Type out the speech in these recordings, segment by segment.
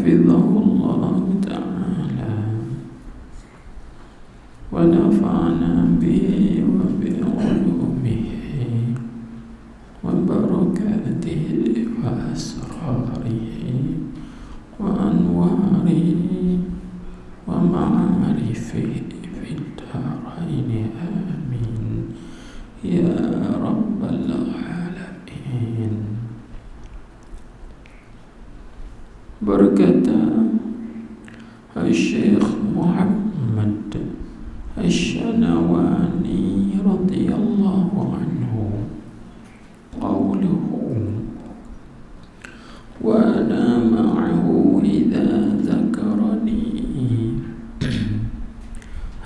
hafizahullah ta'ala wa nafa'ana bihi wa bi ulumihi wa barakatihi wa asrarihi wa anwarihi wa ma'arifihi fid daraini amin ya rabbal alamin. Berkata Syekh Muhammad Asy-Syanawani radhiyallahu anhu, qawluhu wa ana ma'ahu idza zakarani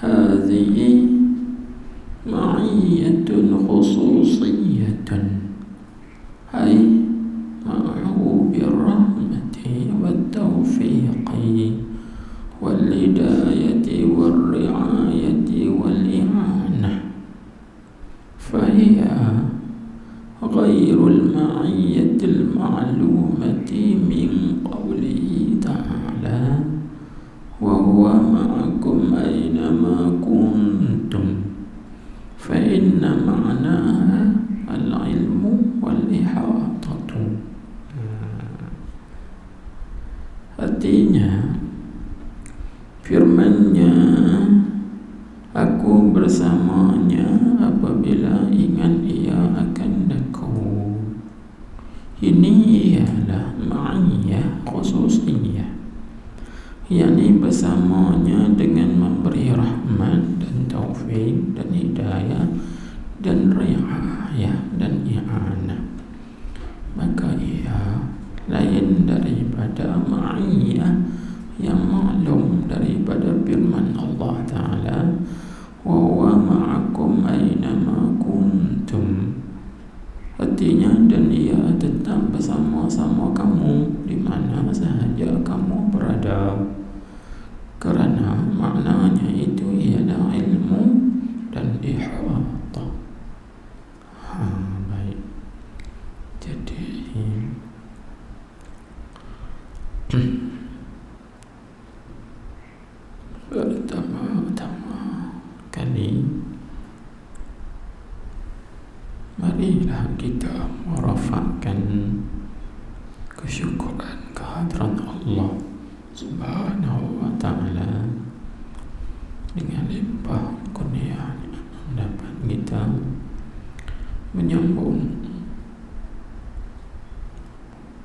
hadhihi ma'iyyatun khususiyyatun ay ma'ahu birrahmati wat-tawfiqi wal-hidayati war-ri'ayati wal-i'anah fahiya ghairul ma'iyyatil ma'lumati min qawlihi ta'ala wa huwa ma'akum aynama kuntum fa inna ma'naha al-ilmu wal-ihatatu. Artinya firman-Nya, aku bersamanya apabila ingat ia akan deku. Ini ialah ma'iyah khususiyah, yakni bersamanya dengan memberi rahmat dan taufik dan hidayah dan riayah dan i'anah. Maka ia lain daripada ma'iyah yang maklum daripada firman Allah Ta'ala, wa huwa ma'akum aynama kuntum. Artinya, dan ia tetap bersama-sama kamu di mana sahaja kamu berada. Kerana maknanya itu ialah ilmu dan ihata. Baik. Jadi pertama-tama kali marilah kita merafakkan kesyukuran kehadrat Allah Subhanahu wa ta'ala dengan limpah kurnia dapat kita menyambung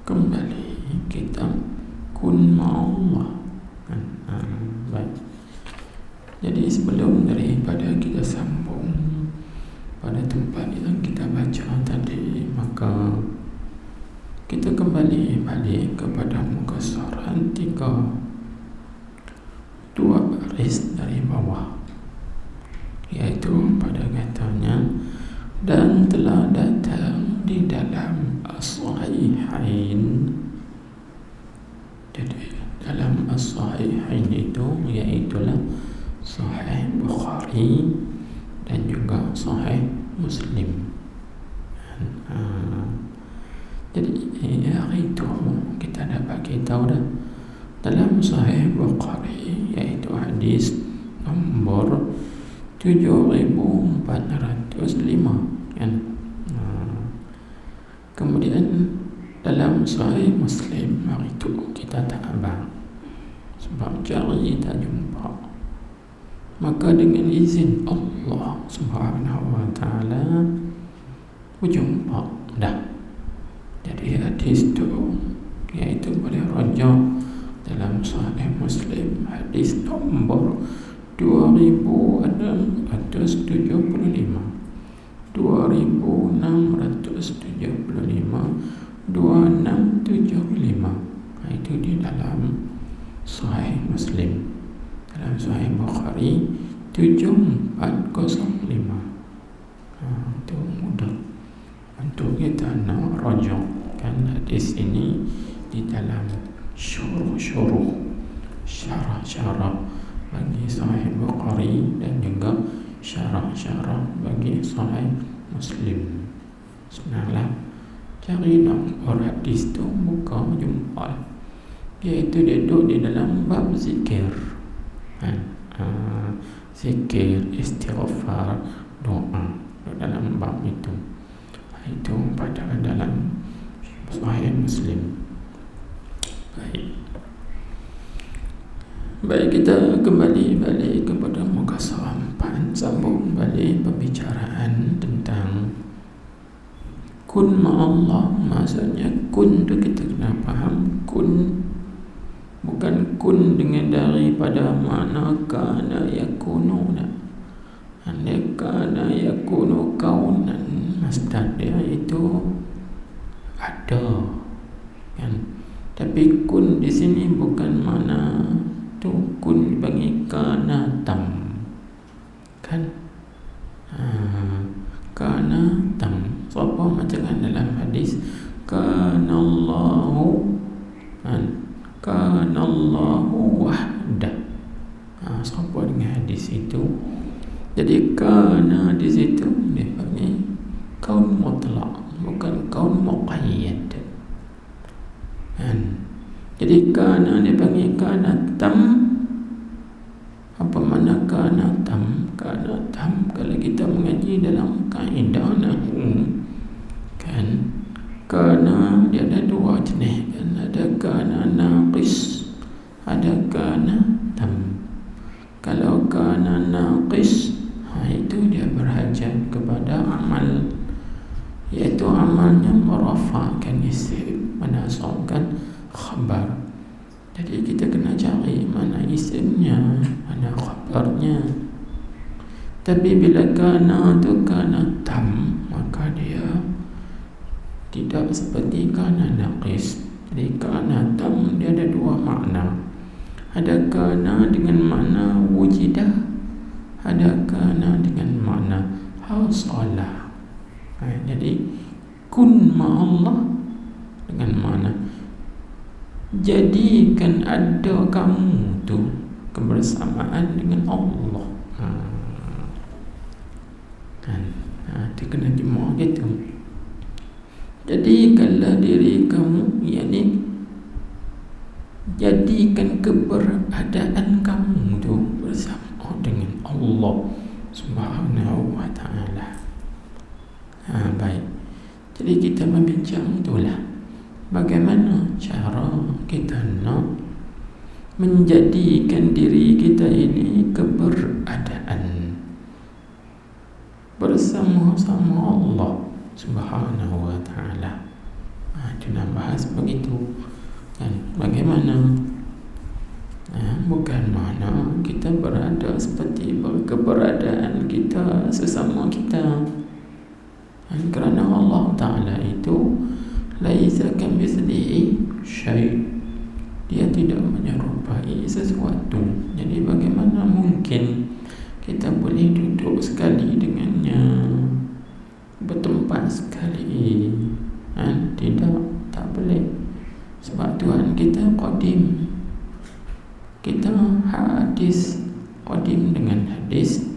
kembali kitab Kun Ma'allah. Baik. Jadi sebelum daripada kita sambung pada tempat yang kita baca tadi, maka kita kembali balik kepada muka surat 3, 2 baris dari bawah, yaitu pada katanya dan telah datang di dalam as-sahihain. Jadi dalam as-sahihain itu iaitulah Sahih Bukhari dan juga Sahih Muslim. Jadi hari itu kita dapat tahu dah dalam Sahih Bukhari, iaitu hadis nombor 7405 kan. Kemudian dalam Sahih Muslim hari itu kita tak abang sebab cari tak jumpa. Maka dengan izin Allah Subhanahu wa ta'ala berjumpa dah. Jadi hadis itu iaitu boleh rujuk dalam Sahih Muslim hadis nombor 2675, 2675, itu di dalam Sahih Muslim. Dalam Sahih Bukhari 7405. Itu mudah untuk kita nak rujukkan hadis ini di dalam syuruh syarah bagi Sahih Bukhari dan juga syarah bagi Sahih Muslim. Senanglah cari nombor hadis tu, buka jumpa. iaitu duduk di dalam bab zikir, zikir, istighfar, doa dalam bab itu pada dalam Sahih Muslim. Baik, kita kembali balik kepada muka surah 4, sambung balik pembicaraan tentang kun ma'allah. Maksudnya kun tu kita kena faham, kun bukan kun dengan daripada makna kana yakunu, kana yakunu kaunan, masdar dia itu ada kan. Tapi kun di sini bukan makna tu kun bagi kana tam kan. Kana tam apa macam dalam hadis kanallahu wahdah. Siapa dengan hadis itu? Jadi kana di situ dia panggil kaun mutlak, bukan kaun muqayyad kan. Jadi kana dia panggil kana tam. Apa makna kana tam? Kana tam kalau kita mengaji dalam kaedah nahwu kan, kana dia ada dua jenis kan, ada kana naqis, ada kana tam. Kalau kana naqis, itu dia berhajat kepada amal, iaitu amalnya merafa'kan isim, menasabkan khabar. Jadi kita kena cari mana isimnya, mana khabarnya. Tapi bila kana tu kana tam, maka dia tidak seperti kana naqis. Jadi kana tam dia ada dua makna. Ada kana dengan makna wujidah, ada kana dengan makna hasalah. Jadi kun ma'allah dengan makna jadikan ada kamu tu kebersamaan dengan Allah. Itu kena dimau gitu. Jadikanlah diri kamu, yakni jadikan keberadaan kamu tu bersama dengan Allah Subhanahu wa ta'ala. Baik. Jadi kita membincang itulah bagaimana cara kita nak menjadikan diri kita ini keberadaan bersama-sama Allah Subhanahu wa ta'ala. Itu nak bahas begitu kan. Bagaimana bukan mana kita berada seperti keberadaan kita sesama kita kerana Allah Ta'ala itu laisa kamitslihi syai', dia tidak menyerupai sesuatu. Jadi bagaimana mungkin kita boleh duduk sekali dengannya, bertempat sekali? Tidak, tak boleh. Sebab Tuhan kita qadim. Kita hadis, qadim dengan hadis,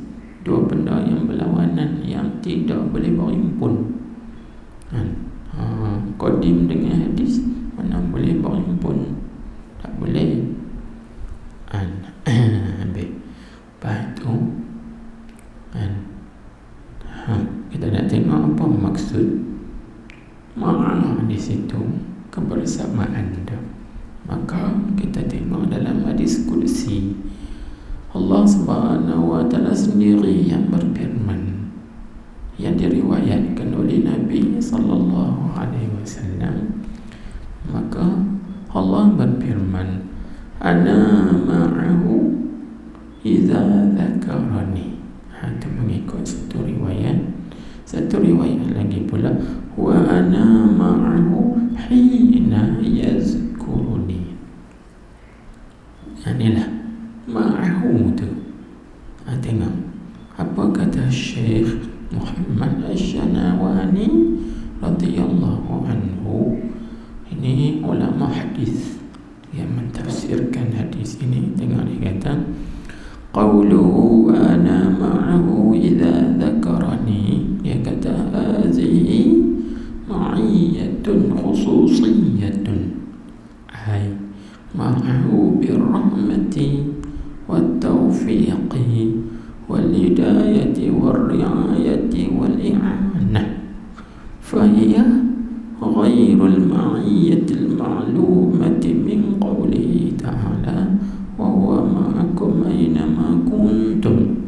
dua benda yang berlawanan, yang tidak boleh berhimpun. Qadim dengan hadis mana boleh berhimpun? Tak boleh. Lepas tu kita nak tengok apa maksud ma'a di situ, kebersamaan dia. Maka kita tengok dalam hadis qudsi, Allah Subhanahu wa ta'ala sendiri yang berfirman, yang diriwayatkan oleh Nabi sallallahu alaihi wasallam. Maka Allah berfirman, ana ma'ahu idza dzakarani. Itu mengikut satu riwayat. Satu riwayat lagi pula, wa ana ma'ahu hina yazkuruni. Inilah ma'ahu tu. Tengok apa kata Syekh Muhammad Asy-Syanawani radhiyallahu anhu. Ini ulama hadis yang mentafsirkan hadis ini. Tengok dia kata, qauluhu ana ma'ahu idza dzakarani. Dia kata hazihi ma'iyyatun khususiyyatun. ma'ahu birrahmati wattaufiqi walhidayati warriayati wali'anah fahiya ghairul ma'iyyatil ma'lumati min qawlihi ta'ala wa huwa ma'akum aynama kuntum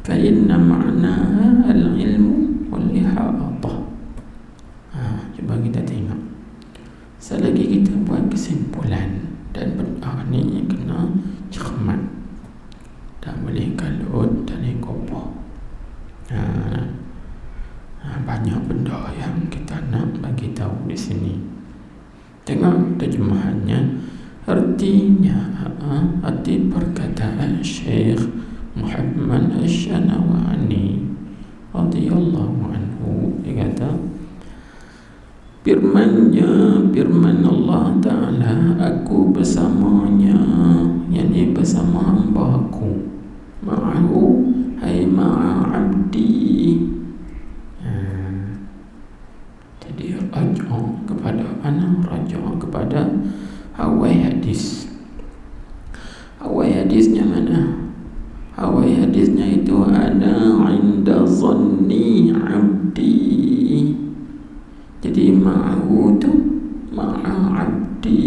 fa inna ma'naha al-ilmu wal-ihatah. Cuba kita tengok. Selagi kita buat kesimpulan dan benda ni kena cermat, tak boleh kalut, tak boleh kopoh. Banyak benda yang kita nak bagi tahu di sini. Tengok terjemahannya, artinya arti perkataan Syekh Muhammad Asy-Syanawani radhiyallahu anhu. Dia kata, firman Allah Ta'ala, aku bersamanya, yakni bersama hamba aku, ma'ahu ay ma'a abdi. Jadi raja kepada mana? Raja kepada hawai hadis. Hawai hadisnya mana? Hawai hadisnya itu ada inda zanni abdi. Jadi ma'ahu tu ma'a abdi.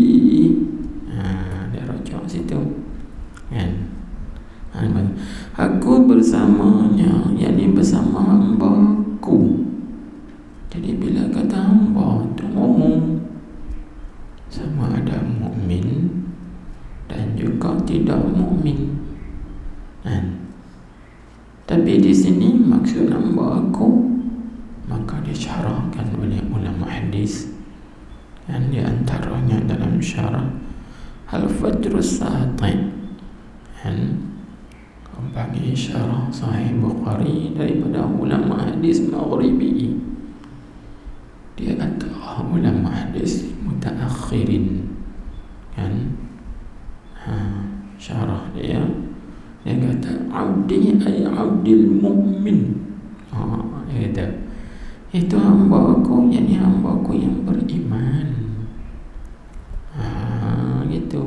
Dia raja situ kan. Aku bersamanya, yakni bersama hamba-Ku. Jadi bila kata hamba tu umum, sama ada mukmin dan juga tidak mukmin. Tapi di sini maksud hamba-Ku, maka disyarahkan oleh ulama hadis, dan di antaranya dalam syarah Al-Fajrus Sati, dan bagi syarah Sahih Bukhari daripada ulama hadis Maghribi. Dia antara ulama hadis mutaakhirin kan. Syarah dia kata abdi ay abdil mu'min. Dia kata itu hamba aku, yakni hamba aku yang beriman. Gitu.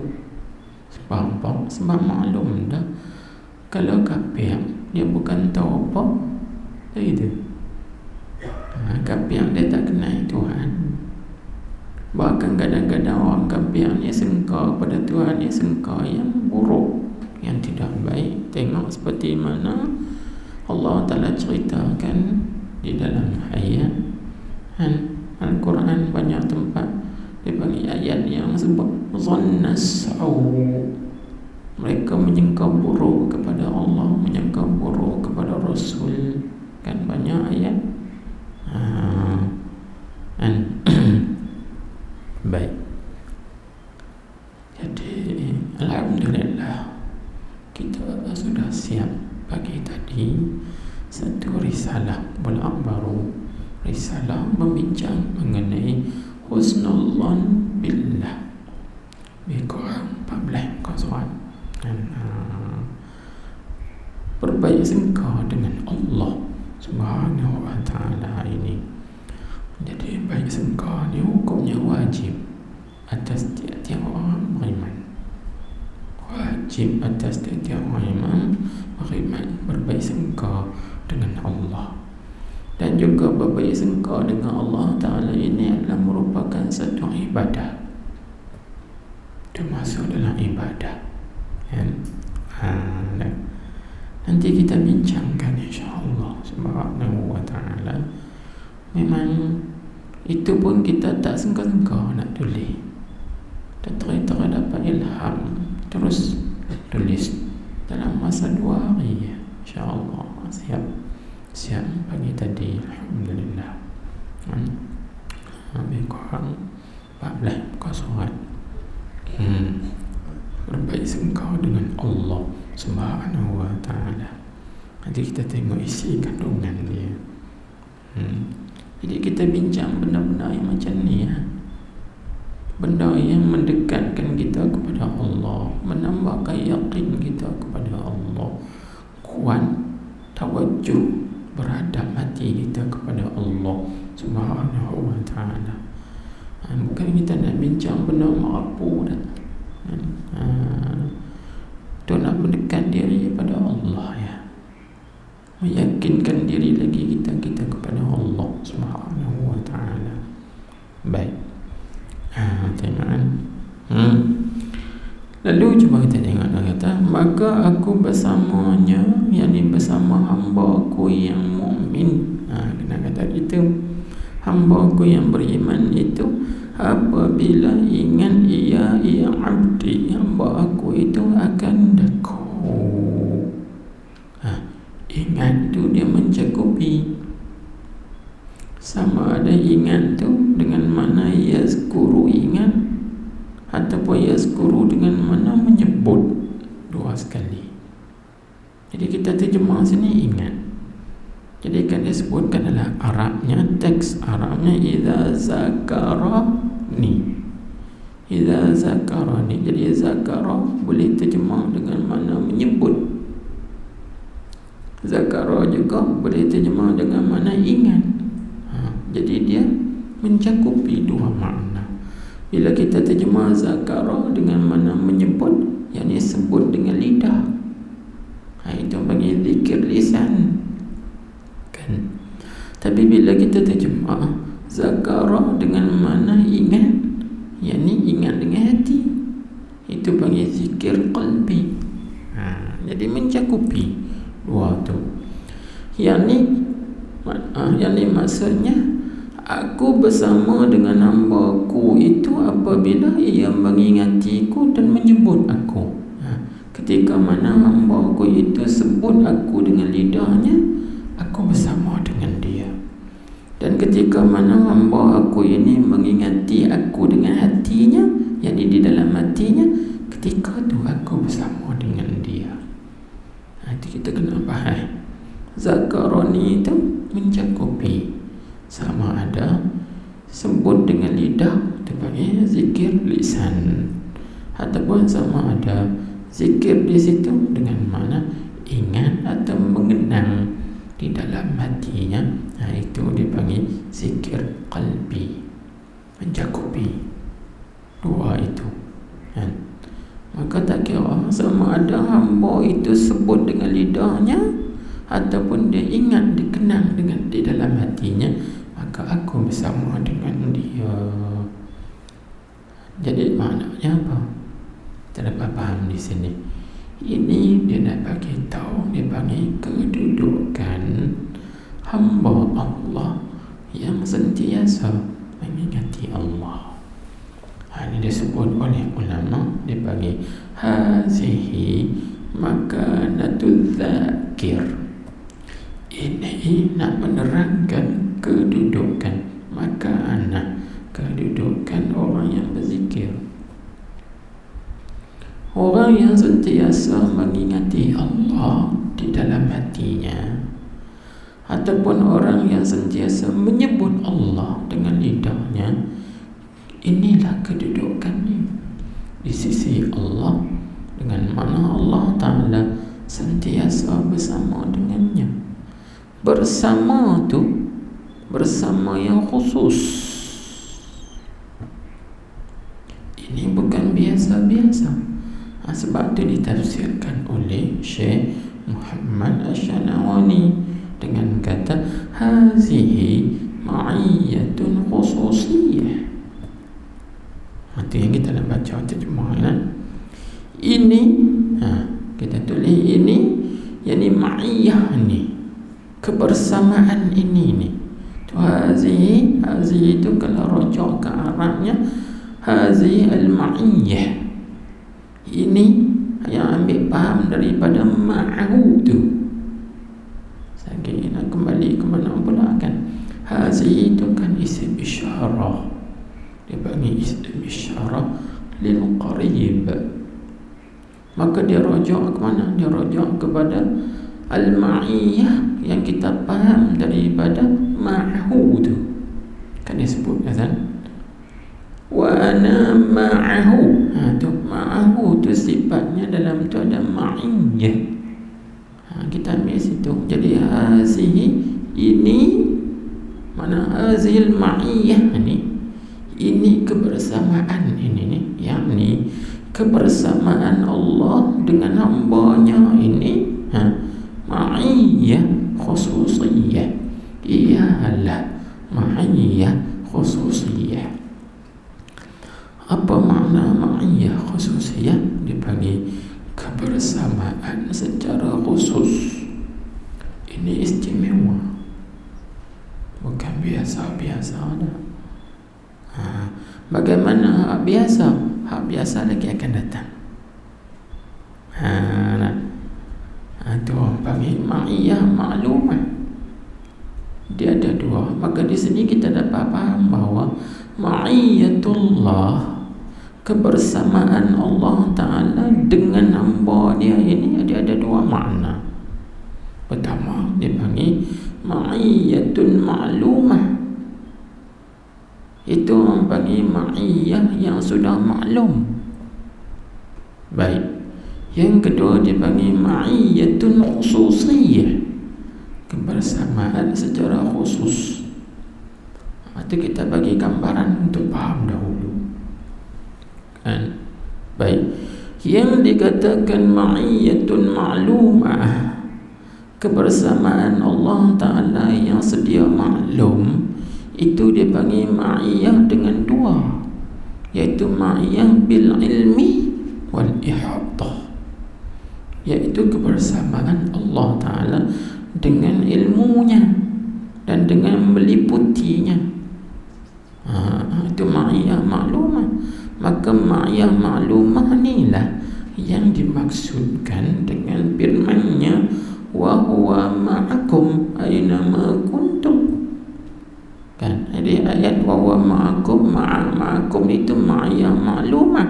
Sebab maklum dah, kalau kafir dia bukan tahu apa, gitu. Kafir dia tak kenal Tuhan. Bahkan kadang-kadang orang kafir ni sengkar pada Tuhan, ni sengkar yang buruk, yang tidak baik. Tengok seperti mana Allah Ta'ala ceritakan di dalam ayat Al-Quran, banyak tempat dia bagi ayat yang sebut zannas-saw. Mereka menyangka buruk kepada Allah, menyangka buruk kepada Rasul. Kan banyak ayat. Baik. Jadi alhamdulillah kita sudah siap pagi tadi satu risalah bulan baru, risalah membincang mengenai husnullon billah. Kurang 14 kosong. Berbaik sangka dengan Allah Subhanahu wa ta'ala ini. Jadi baik sangka ni hukumnya wajib atas tiap-tiap orang beriman. Wajib atas tiap-tiap orang beriman berbaik sangka dengan Allah. Dan juga berbaik sangka dengan Allah Ta'ala ini adalah merupakan satu ibadah, termasuk dalam ibadah kan? Nanti kita bincangkan insyaAllah Subhanahu wa ta'ala. Memang itu pun kita tak sengka-sengka nak tulis, ternyata dapat ilham, terus tulis dalam masa 2 hari insyaAllah. Siap pagi tadi alhamdulillah. Lebih kurang 14 kosongan. Berbaik sangka dengan Allah Subhanahu wa ta'ala. Nanti kita tengok isi kandungan dia. Jadi kita bincang benda-benda yang macam ni ya. Benda yang mendekatkan kita kepada Allah, menambahkan yakin kita kepada Allah, kuat tawajuh, berhadap hati kita kepada Allah Subhanahu wa ta'ala. Bukan kita nak bincang benda merapu dah. Baik. Tengok kan. Lalu cuba kita tengok, dia kata, maka aku bersamanya, yakni bersama hamba aku yang mukmin. Kena kata gitu. Hamba aku yang beriman itu apabila ingat ia abdi, hamba aku itu akan dekat. Ingat tu dia mencakupi. Sama ada ingat tu dengan mana yazkuru ingat, ataupun yazkuru dengan mana menyebut, dua sekali. Jadi kita terjemah sini ingat. Jadi kan dia sebutkan adalah Arabnya, teks Arabnya idza zakarani. Idza zakarani. Jadi zakara boleh terjemah dengan mana menyebut. Zakara juga boleh terjemah dengan mana ingat. Jadi dia mencakupi dua makna. Bila kita terjemah zakara dengan mana menyebut, yakni sebut dengan lidah, itu panggil zikir lisan kan. Tapi bila kita terjemah zakara dengan mana ingat, yakni ingat dengan hati, itu panggil zikir qalbi. Jadi mencakupi dua tu. Yakni maksudnya aku bersama dengan hamba-Ku itu apabila ia mengingatiku dan menyebut aku. Ketika mana hamba-Ku itu sebut aku dengan lidahnya, aku bersama dengan dia. Dan ketika mana hamba aku ini mengingati aku dengan hatinya, yakni di dalam hatinya, ketika tu aku bersama dengan dia. Itu kita kena faham. Zakarani itu mencakupi, sama ada sebut dengan lidah, itu panggil zikir lisan, ataupun sama ada zikir di situ dengan mana ingat atau mengenang di dalam hatinya, itu dipanggil zikir qalbi, mencakupi dua itu kan. Maka tak kira sama ada hamba itu sebut dengan lidahnya ataupun dia ingat, dikenang dengan di dalam hatinya, maka aku bersama dengan dia. Jadi maknanya apa? Kita dapat faham di sini. Ini dia nak bagi tahu, dia bagi kedudukan hamba Allah yang sentiasa mengingati Allah. Ini disebut oleh ulama, dia bagi hazihi makanatul dzakir. Ini nak menerangkan kedudukan makanah, kedudukan orang yang berzikir, orang yang sentiasa mengingati Allah di dalam hatinya, ataupun orang yang sentiasa menyebut Allah dengan lidahnya. Inilah kedudukannya di sisi Allah, dengan mana Allah Ta'ala sentiasa bersama dengannya. Bersama tu, bersama yang khusus. Ini bukan biasa-biasa. Sebab itu ditafsirkan oleh Syekh Muhammad Asy-Syanawani dengan kata hazihi ma'iyyatun khususiyah. Itu yang kita nak baca terjemah kan? Ini kita tulis ini, yakni ma'iyyah ni, kebersamaan ini tu. Hazihi itu kalau rujuk ke Arabnya hazihi al-ma'iyyah. Ini yang ambil faham daripada ma'ahu tu. Saya nak kembali ke mana pula kan? Hazihi itu kan isim isyarah, dia panggil isim isyarah lil qarib. Maka dia rujuk ke mana? Dia rujuk kepada al-ma'iyyah yang kita faham daripada ma'ahu tu. Kan dia sebut kan? Wa ana ma'ahu. Tu ma'ahu tu sifatnya dalam tu ada ma'iyyah. Kita ambil situ. Jadi hazihi ini, mana hazil ma'iyyah ini kebersamaan ini ni, yakni kebersamaan Allah dengan hambanya ini, ma'iyyah khususiyah, ialah ma'iyyah khususiyah. makna ma'iyah khususiyah dipanggil kebersamaan secara khusus. Ini istimewa, bukan biasa-biasa dah. Bagaimana hak biasa? Hak biasa lagi akan datang. Itu orang panggil ma'iyah maklumah. Dia ada dua. Maka di sini kita dapat faham bahawa ma'iyatullah, kebersamaan Allah Ta'ala dengan hamba dia ini ada dua makna. Pertama, dia panggil ma'iyatun ma'lumah. Itu orang panggil ma'iyah yang sudah maklum. Baik. Yang kedua dia panggil ma'iyatun khususiyah, kebersamaan secara khusus. Itu kita bagi gambaran untuk faham dahulu kan. Baik. Yang dikatakan ma'iyatun ma'lumah, kebersamaan Allah Ta'ala yang sedia maklum, itu dia panggil ma'iyah dengan dua, iaitu ma'iyah bil ilmi wal ihatah, iaitu kebersamaan Allah Ta'ala dengan ilmunya dan dengan meliputinya. Itu ma'iyah maklumah. Maka ma'iyah maklumah inilah yang dimaksudkan dengan firman-Nya wa huwa ma'akum aynama kuntum. Kan, jadi ayat wa huwa ma'akum, ma'akum itu ma'iyah maklumah.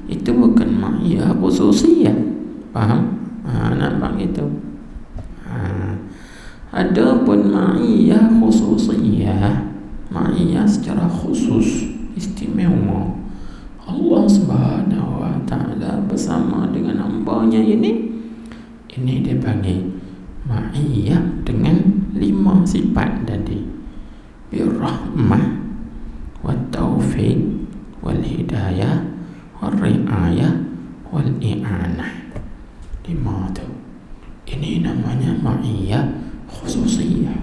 Itu bukan ma'iyah khususiyah. Faham? Nampak itu. Adapun ma'iyah khususiyah, ma'iyah secara khusus, istimewa, Allah Subhanahu wa Ta'ala bersama dengan hamba-Nya ini dia panggil ma'iyah dengan 5 sifat tadi: birrahmah, wat taufiq, wal hidayah, wal riayah, wal i'anah. 5 tu. Ini namanya ma'iyah khususiyah.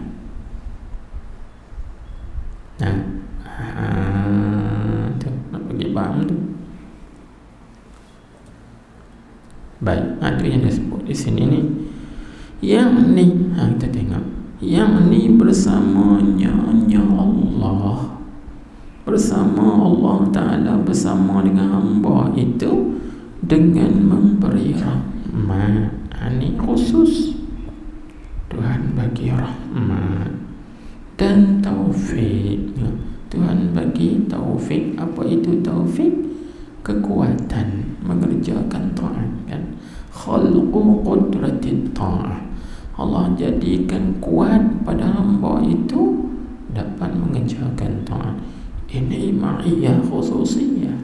Tu nak bagi faham tu. Baik, itu yang disebut di sini ni. Yang ni, kita tengok. Yang ni bersamanya Allah, bersama Allah Ta'ala, bersama dengan hamba itu dengan memberi rahmat. Ini khusus. Tuhan bagi rahmat dan taufik. Tuhan bagi taufik. Apa itu taufik? Kekuatan mengerjakan taat, kan? Khalqu qudratit ta'ah. Allah jadikan kuat pada hamba itu dapat mengerjakan taat. Ini ma'iyah khususiyah.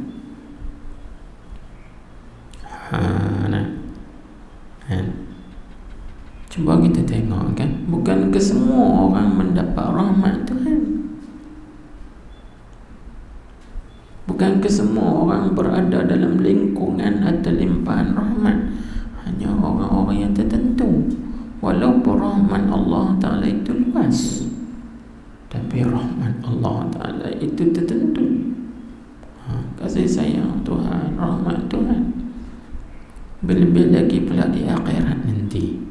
Cuba kita tengok, kan, bukan ke semua orang mendapat rahmat Tuhan. Bukan ke semua orang berada dalam lingkungan atau limpahan rahmat. Hanya orang-orang yang tertentu. Walaupun rahmat Allah Ta'ala itu luas, tapi rahmat Allah Ta'ala itu tertentu. Kasih sayang Tuhan, rahmat Tuhan, lebih lagi pula di akhirat nanti.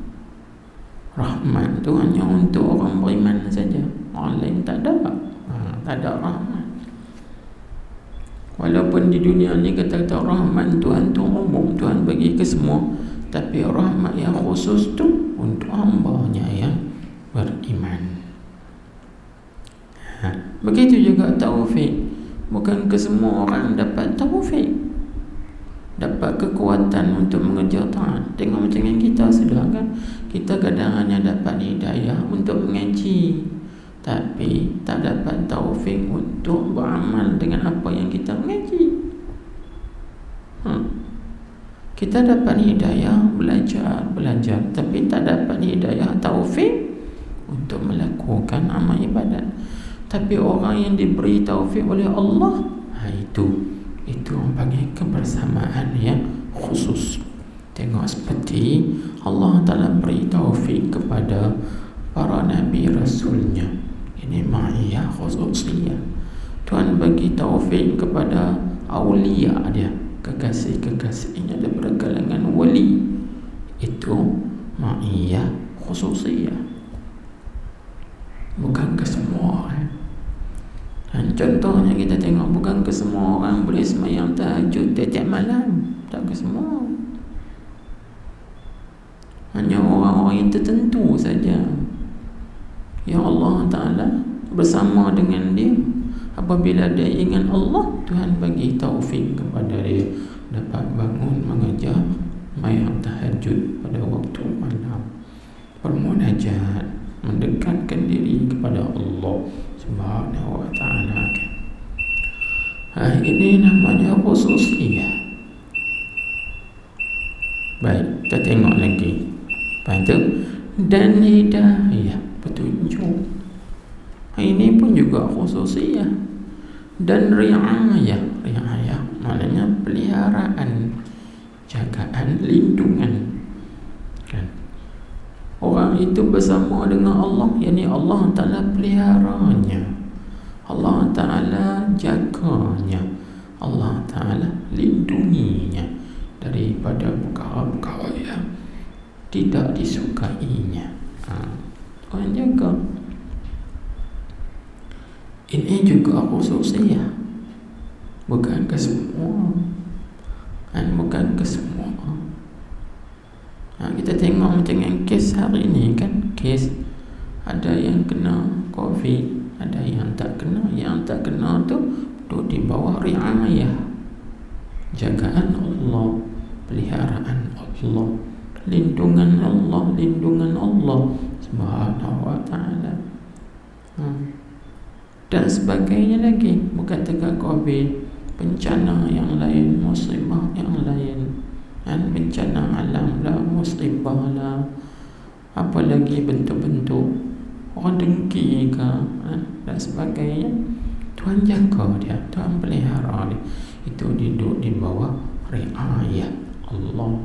Rahmat itu hanya untuk orang beriman saja. Orang lain tak ada. Tak ada rahmat. Walaupun di dunia ni kata-kata rahmat Tuhan tu umum, Tuhan bagi ke semua, tapi rahmat yang khusus tu untuk hamba-Nya yang beriman. Begitu juga taufik. Bukan ke semua orang dapat taufik, dapat kekuatan untuk mengejar taat. Tengok macam yang kita sudah, kan, kita kadang hanya dapat hidayah untuk mengaji, tapi tak dapat taufik untuk beramal dengan apa yang kita mengaji. Kita dapat hidayah belajar, tapi tak dapat hidayah taufik untuk melakukan amal ibadat. Tapi orang yang diberi taufik oleh Allah, itu orang panggil kebersamaan yang khusus. Tengok seperti Allah Ta'ala beri taufik kepada para Nabi Rasulnya. Ini ma'iyah khususiyah. Tuhan bagi taufik kepada Aulia dia, kekasih-kekasihnya daripada kalangan wali. Itu ma'iyah khususiyah, bukan ke semua orang. Dan contohnya kita tengok, bukan ke semua orang boleh sembahyang tahajud tiap malam. Tak ke semua. Hanya orang-orang yang tertentu saja yang Allah Ta'ala bersama dengan dia. Apabila dia ingat Allah, Tuhan bagi taufik kepada dia dapat bangun mengajar sembahyang tahajud pada waktu malam, bermunajat, mendekatkan diri kepada Allah Subhanahu wa ta'ala. Ini namanya khususiyah. Baik, kita tengok lagi. Lepas tu, dan hidayah, petunjuk. Ini pun juga khususiyah. Dan riayah, riayah maknanya peliharaan, jagaan, lindungan. Kan? Orang itu bersama dengan Allah, yakni Allah Ta'ala peliharanya, Allah Ta'ala jaganya, Allah Ta'ala lindunginya daripada perkara-perkara yang tidak disukainya. Orang jaga. Ini juga khususiyah, bukan ke semua, bukan ke semua. Kita tengok macam yang kes hari ni kan, kes ada yang kena COVID, ada yang tak kena. Yang tak kena tu duduk di bawah riayah, jagaan Allah, peliharaan Allah, lindungan Allah Subhanahu wa ta'ala. Dan sebagainya lagi. Bukan dekat COVID, bencana yang lain, musibah yang lain, bencana alam lah, musibah lah, apa lagi bentuk-bentuk orang dengki ke, dan sebagainya. Tuhan jaga dia, Tuhan pelihara dia. Itu duduk di bawah riayah Allah,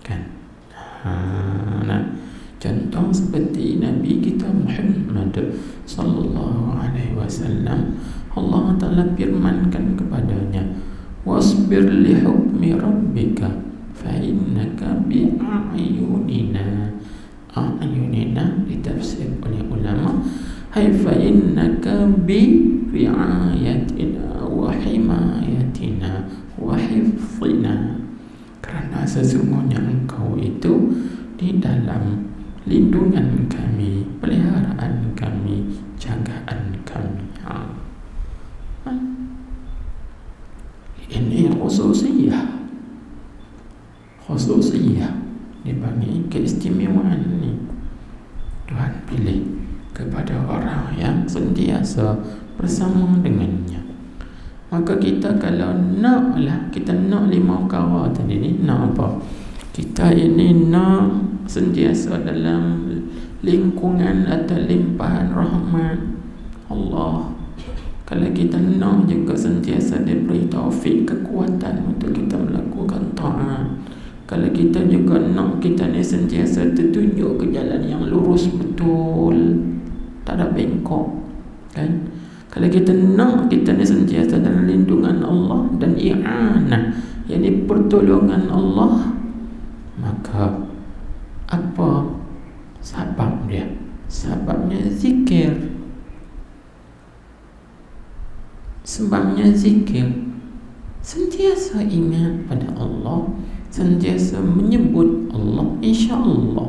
kan? Contoh seperti Nabi kita Muhammad sallallahu alaihi wasallam, Allah Ta'ala firmankan kepadanya, wasbir li hukmi rabbika fa innaka bi a'yunina ditafsir oleh ulama, hai fa innaka bi riayatina wa himayatina wa hifzina, kerana sesungguhnya engkau itu di dalam lindungan kami, peliharaan kami, jagaan kami. Ini khususiyah, dibagi keistimewaan ini. Tuhan pilih kepada orang yang sentiasa bersama dengannya. Maka kita kalau naklah, kita nak 5 perkara tadi ni, nak apa? Kita ini nak sentiasa dalam lingkungan atau limpahan rahmat Allah. Kalau kita nak juga sentiasa diberi taufik, kekuatan untuk kita melakukan taat. Kalau kita juga nak kita ni sentiasa tertunjuk ke jalan yang lurus betul, tak ada bengkok, kan? Kalau kita nak kita ni sentiasa dalam lindungan Allah dan i'anah, yakni pertolongan Allah, maka apa sebab dia? Sebabnya zikir. Sebabnya zikir. Sentiasa ingat pada Allah, sentiasa menyebut Allah. InsyaAllah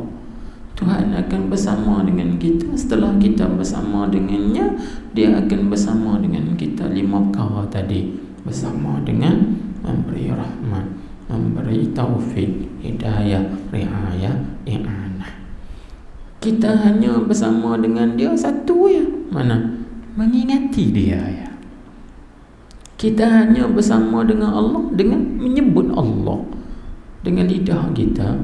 Tuhan akan bersama dengan kita. Setelah kita bersama dengannya, dia akan bersama dengan kita 5 perkara tadi, bersama dengan memberi rahmat, memberi taufik, hidayah, riayah, i'anah. Kita hanya bersama dengan dia satu ya, mana? Mengingati dia ya. Kita hanya bersama dengan Allah dengan menyebut Allah dengan lidah kita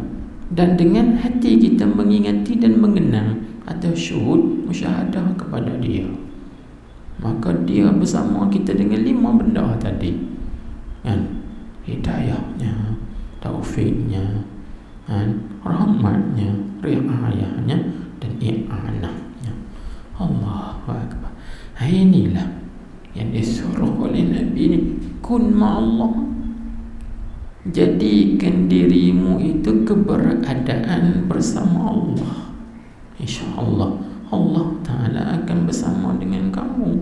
dan dengan hati kita mengingati dan mengenang atau syuhud, musyahadah kepada dia. Maka dia bersama kita dengan 5 benda tadi, kan? Hidayahnya, taufiknya, rahmatnya, riayahnya, dan i'anahnya. Allahu Akbar. Inilah yang disuruh oleh Nabi ini, kun ma'allah. Jadikan dirimu itu keberadaan bersama Allah. InsyaAllah Allah Ta'ala akan bersama dengan kamu.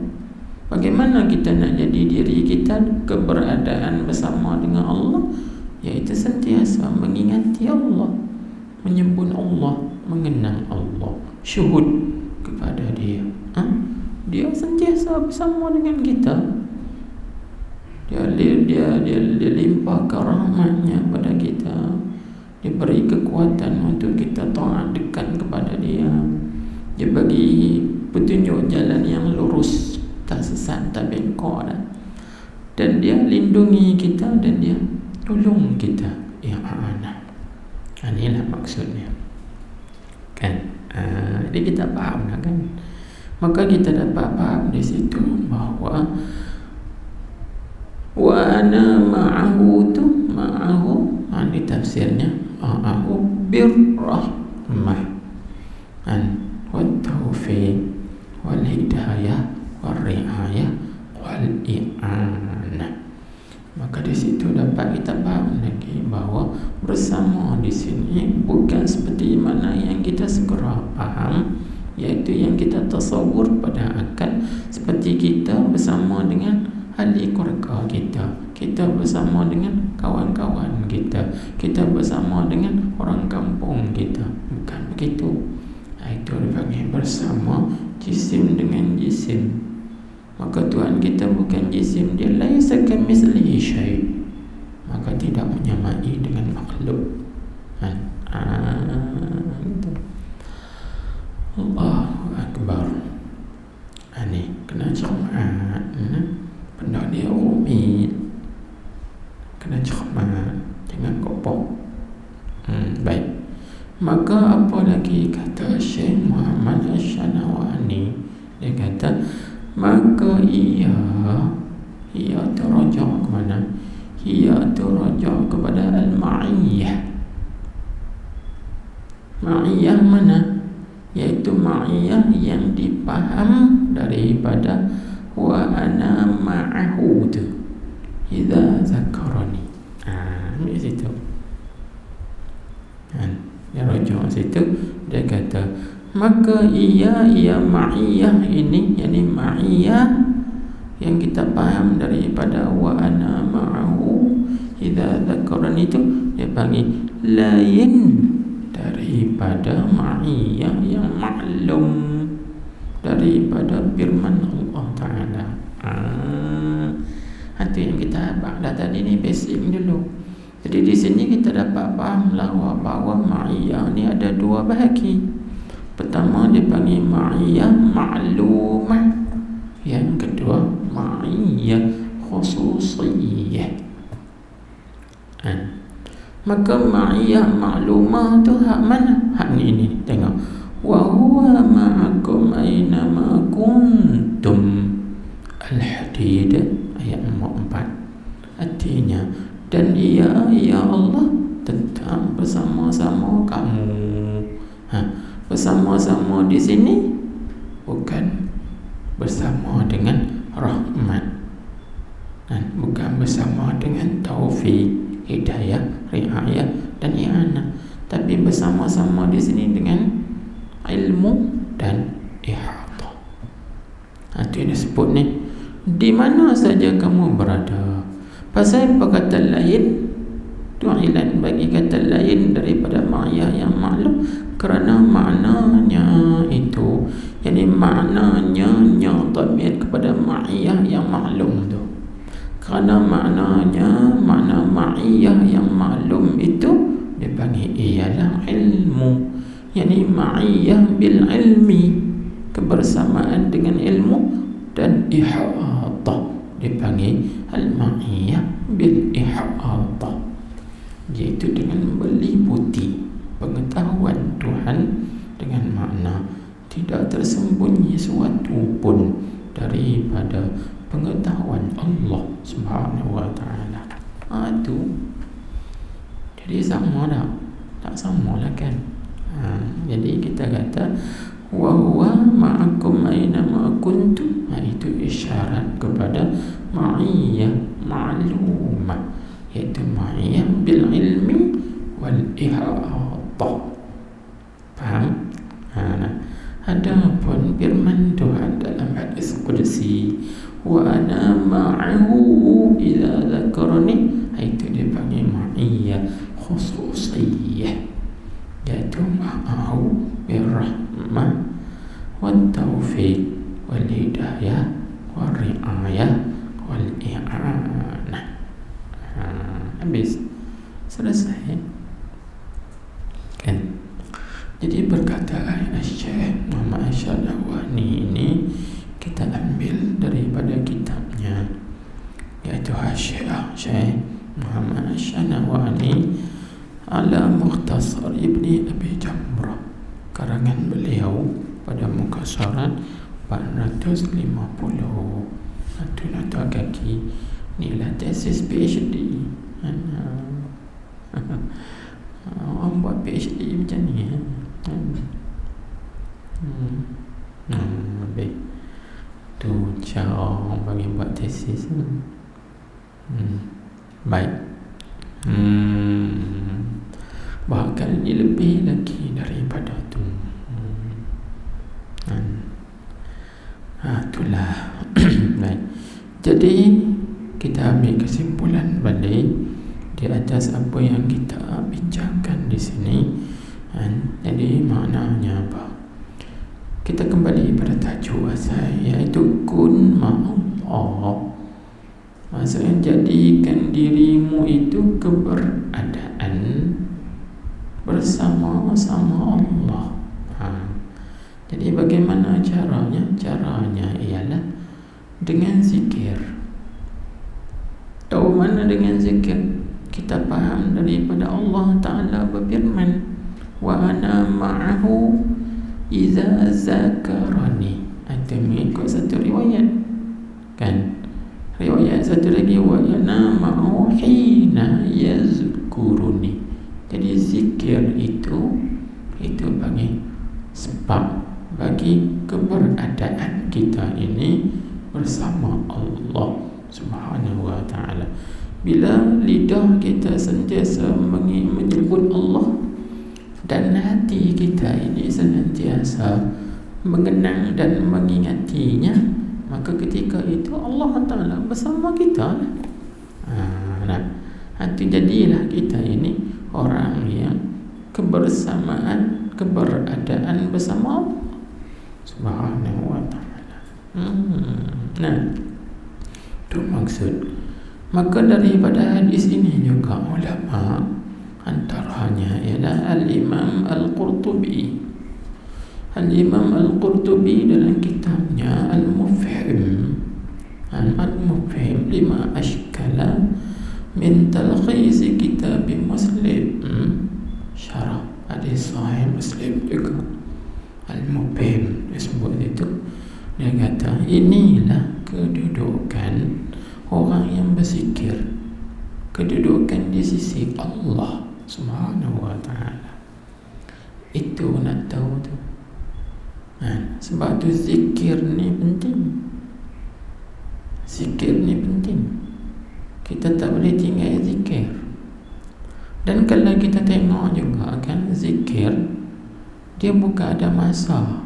Bagaimana kita nak jadi diri kita keberadaan bersama dengan Allah? Iaitu sentiasa mengingati Allah, menyebut Allah, mengenang Allah, syuhud kepada Dia. Dia sentiasa bersama dengan kita. Dia limpahkan rahmatnya pada kita. Dia beri kekuatan untuk kita taat dekat kepada Dia. Dia bagi petunjuk jalan yang lurus, tak sesat, tak bengkok dah. Dan Dia lindungi kita dan Dia tolong kita. Inilah maksudnya, kan? Jadi kita faham lah, kan? Maka kita dapat faham di situ bahawa wa ana ma'ahu tu, ma'ahu ini tafsirnya, ma'ahu birrahmah wa taufiq wal hidayah wal riayah wal i'anah. Maka di situ dapat kita faham lagi bahawa bersama di sini bukan seperti mana yang kita segera faham, iaitu yang kita tasawur pada akal, seperti kita bersama dengan ahli keluarga kita, kita bersama dengan kawan-kawan kita, kita bersama dengan orang kampung kita. Bukan begitu. Itu dipanggil bersama jisim dengan jisim. Maka Tuhan kita bukan jisim, Dia laisa kamitslihi syai', maka tidak menyamai dengan makhluk. Allahu Akbar. Ini kena cermat, benda dia rumit, kena cermat, jangan kopok. Baik. Maka apa lagi kata Syekh Muhammad Asy-Syanawani? Dia kata, maka ia terujuk ke mana? Ia terujuk kepada al-ma'iyah. Ma'iyah mana? Iaitu ma'iyah yang dipaham daripada wa ana ma'ahu tu idza zakarani. Di situ. Dia rujuk situ. Dia kata, maka ia ma'iyah ini, yakni ma'iyah yang kita faham daripada wa ana ma'ahu idza zakarani itu, dia panggil lain daripada ma'iyah yang maklum daripada firman Allah Ta'ala. Itu yang kita bahas tadi ni, basic dulu. Jadi di sini kita dapat faham bahawa ma'iyah ni ada dua bahagi. Pertama dia panggil ma'iyah ma'lumah, yang kedua ma'iyah khususiyah. Maka ma'iyah ma'lumah tu hak mana? Hak ni tengok, wa huwa ma'akum aina ma kuntum. Al-Hadid ayat 4. Artinya, dan Ia ya Allah tetap bersama-sama kamu. Bersama-sama di sini bukan bersama dengan rahmat, bukan bersama dengan taufik, hidayah, riayah dan i'anah, tapi bersama-sama di sini dengan ilmu dan ihatah. Itu yang disebut ni, di mana saja kamu berada. Pasal perkataan lain tu ilan bagi kata lain daripada ma'iyah yang maklum, kerana maknanya itu, yakni maknanya dhamir kepada ma'iyah yang maklum tu. Kerana maknanya, makna ma'iyah yang maklum itu dipanggil ialah ilmu, yakni ma'iyah bil ilmi, kebersamaan dengan ilmu, dan ihatah dipanggil al-ma'iyah bil ihatah, iaitu dengan meliputi pengetahuan Tuhan dengan makna tidak tersembunyi sesuatu pun daripada pengetahuan Allah Subhanahu wa ta'ala. Itu jadi sama tak? Tak sama lah, kan? Jadi kita kata wa huwa ma'akum aina ma kuntum. Itu isyarat kepada ma'iyah ma'lumah, iaitu ma'iyah bil ilmi wal ihatah. Faham? Adapun firman Tuhan dalam hadis qudsi, wa ana ma'ahu idza dzakarani, itu dipanggil ma'iyah khususiyah, yaitu ma'ahu birrahmah wa taufiq wal hidayah wal riayah wal i'anah. Habis, selesai kan? Jadi perkataan Syekh Muhammad Asy-Syanawani ini kita ambil daripada kitabnya, yaitu Hasyiah Syekh Muhammad Asy-Syanawani ala Mukhtasar Ibni Abi Jamrah, karangan beliau pada muka surat 450. Nota kaki inilah tesis PhD. Orang buat PhD macam ni ya. Baik. Tu cara orang bagi buat tesis. Baik. Bahkan ini lebih lagi daripada tu. Itulah. Baik. Jadi kita ambil kesimpulan balik di atas apa yang kita bincangkan di sini. Jadi maknanya apa? Kita kembali pada tajuk asal, iaitu kun ma'allah. Maksudnya jadikan dirimu itu keberadaan bersama-sama Allah. Jadi bagaimana caranya? Caranya ialah dengan zikir. Tahu mana dengan zikir? Kita faham daripada Allah Ta'ala berfirman, wa ana ma'ahu idza zakarani. Itu mengikut satu riwayat kan. Riwayat satu lagi, wa ana ma'ahu hina yazkuruni. Jadi zikir itu bagi sebab bagi keberadaan kita ini bersama Allah Subhanahu wa ta'ala. Bila lidah kita sentiasa menyebut Allah dan hati kita ini senantiasa mengenang dan mengingatinya, maka ketika itu Allah Ta'ala bersama kita. Itu jadilah kita ini orang yang kebersamaan, keberadaan bersama Allah Subhanahu wa ta'ala. Itu maksud. Maka daripada hadis ini juga ulama, antaranya ialah Al-Imam Al-Qurtubi. Al-Imam Al-Qurtubi dalam kitabnya Al-Mufhim, Al-Mufhim lima ashkala min talkhis kitab Muslim, syarah hadis sahih Muslim juga. Al-Mufhim disebut itu. Dia kata inilah kedudukan orang yang berzikir, kedudukan di sisi Allah Subhanahu wa ta'ala. Itu nak tahu tu. Sebab tu zikir ni penting. Zikir ni penting. Kita tak boleh tinggal zikir. Dan kalau kita tengok juga kan, zikir dia bukan ada masa,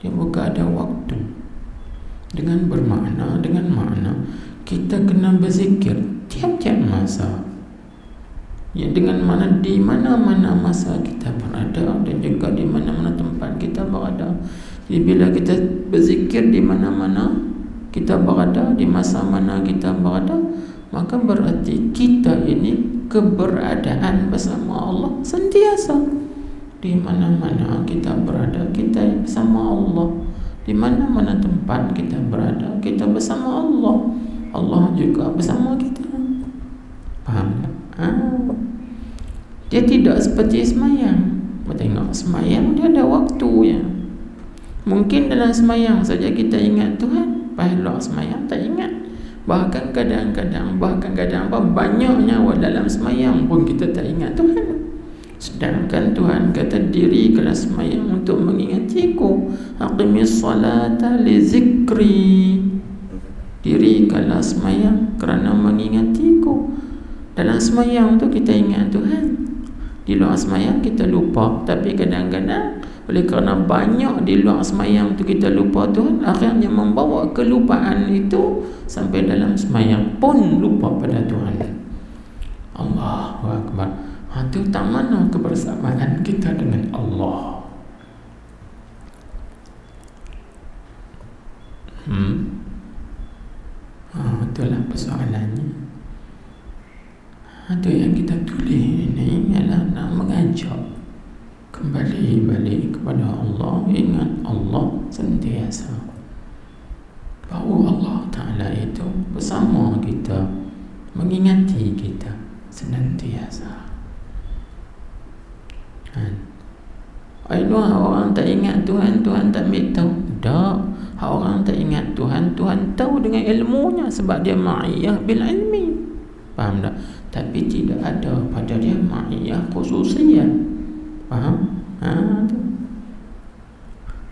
dia bukan ada waktu. Dengan makna kita kena berzikir tiap-tiap masa. Ya, dengan mana di mana-mana masa kita berada dan juga di mana-mana tempat kita berada. Jadi bila kita berzikir di mana-mana kita berada, di masa mana kita berada, maka berarti kita ini keberadaan bersama Allah sentiasa. Di mana-mana kita berada, kita bersama Allah. Di mana-mana tempat kita berada, kita bersama Allah. Allah juga bersama kita. Faham tak? Dia tidak seperti semayang. Tengok semayang dia ada waktu ya. Mungkin dalam semayang saja kita ingat Tuhan, pahala semayang tak ingat. Bahkan kadang-kadang banyaknya dalam semayang pun kita tak ingat Tuhan. Sedangkan Tuhan kata dirikanlah sembahyang untuk mengingatiku. Aqimis salata li zikri. Dirikanlah sembahyang kerana mengingatiku. Dalam sembahyang tu kita ingat Tuhan. Di luar sembahyang kita lupa. Tapi kadang-kadang oleh kerana banyak di luar sembahyang tu kita lupa Tuhan, akhirnya membawa kelupaan itu sampai dalam sembahyang pun lupa pada Tuhan. Allahu Akbar. Itu tak mana kebersamaan kita dengan Allah. Itulah persoalannya. Itu yang kita tulis ini ialah nak mengajak kembali balik kepada Allah. Ingat Allah sentiasa, bahawa Allah Ta'ala itu bersama kita, mengingati kita senantiasa. Orang tak ingat Tuhan, Tuhan tak ambil tahu. Tak. Orang tak ingat Tuhan, Tuhan tahu dengan ilmunya sebab dia ma'iyah bil ilmi. Faham tak? Tapi tidak ada pada dia ma'iyah khususiyah. Faham? Tu.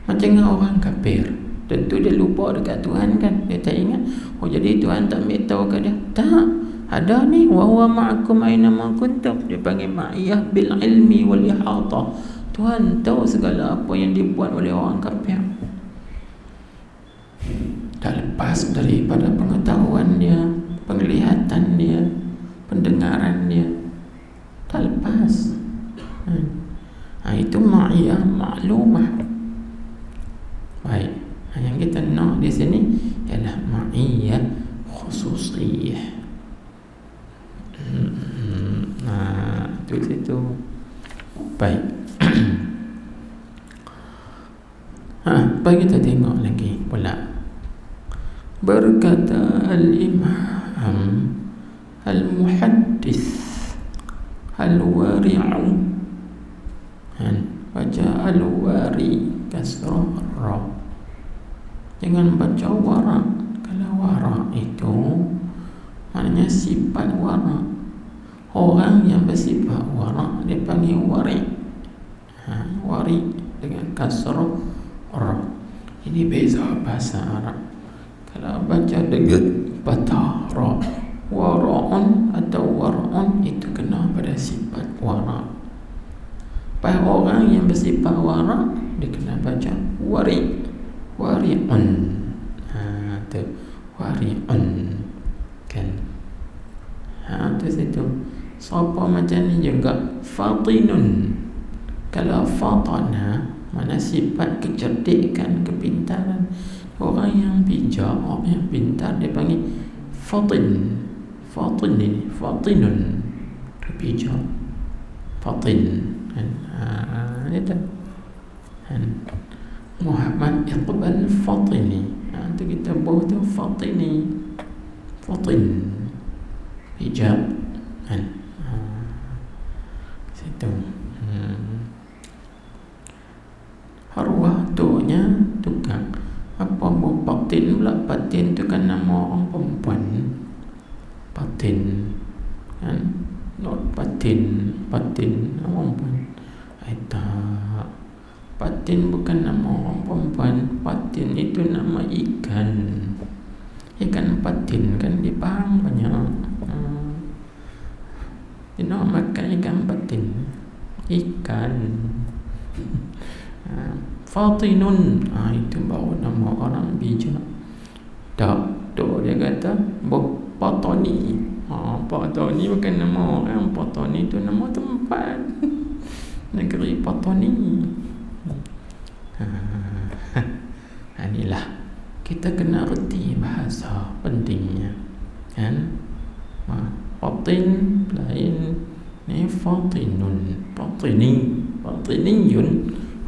Macam orang kafir, tentu dia lupa dekat Tuhan kan. Dia tak ingat. Jadi Tuhan tak ambil tahu kat dia. Tak. Ada ni wa huwa ma'akum aina ma kuntum. Dia panggil ma'iyah bil ilmi wal ihata. Tuhan tahu segala apa yang dibuat oleh orang kafir. Tak lepas daripada pengetahuan dia, penglihatan dia, pendengaran dia. Tak lepas. Itu ma'iyah maklumah. Baik. Yang kita nak di sini ialah ma'iyah khususiyah. Itu situ. Baik. Apa kita tengok lagi pula. Berkata al-imam al-muhaddis al-wari'u, baca al-wari kasrah ra. Jangan baca wara. Kalau wara itu maknanya sifat wara. Orang yang bersifat wara dia panggil wari. Wari dengan kasrah ra. Ini beza bahasa Arab. Kalau baca dengan fathah ra, wara'un atau wara'un, itu kena pada sifat wara. Pada orang yang bersifat wara, dia kena baca wari, wari'un. Tu wari'un kan. Tu situ. Siapa macam ni juga fatinun. Kalau fatana mana sifat kecerdikan, kepintaran. Orang yang bijak, orang yang pintar dia panggil fatin. Fatin ini, fatinun, bijak. Fatin. Itu. Muhammad Iqbal Fatini. Itu kita buat tu Fatini. Fatin. Bijak. Situ. Arwah tu nya tukang. Apa mau patin pula? Patin tu kan nama orang perempuan. Patin kan? Not patin. Patin nama perempuan. Tak. Patin bukan nama orang perempuan. Patin itu nama ikan. Ikan patin kan dipaham banyak. Dia nak makan ikan patin. Ikan. Fatinun. Itu baru nama orang bijak. Tak. Tu dia kata Patoni. Patoni bukan nama orang. Patoni tu nama tempat. Negeri Patoni. Inilah kita kena reti bahasa pentingnya kan. Fatin lain ni fatinun. Fatiniyun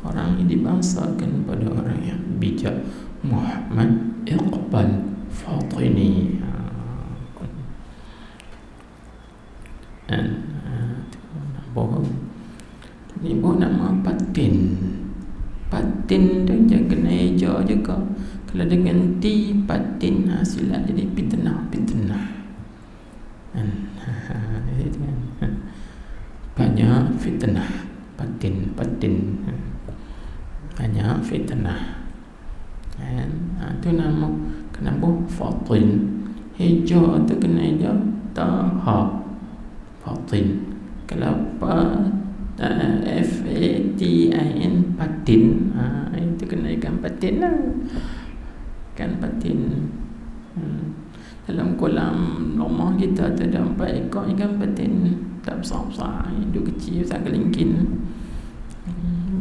orang yang dibangsakan pada orang yang bijak. Muhammad Iqbal Fatini. Ini pun nama patin. Patin tu jangan kena eja juga. Kalau dengan ti patin silat jadi pitnah. banyak fitnah batin, banyak fitnah kan. Itu nama kenapa fatin, hijau tu kena hijau taha fatin. Kelapa fatin patin, itu kena ikan patin lah, ikan patin. Dalam kolam rumah kita ada 4 ekor ikan patin, tak besar-besar, hidup kecil besar kelingkin.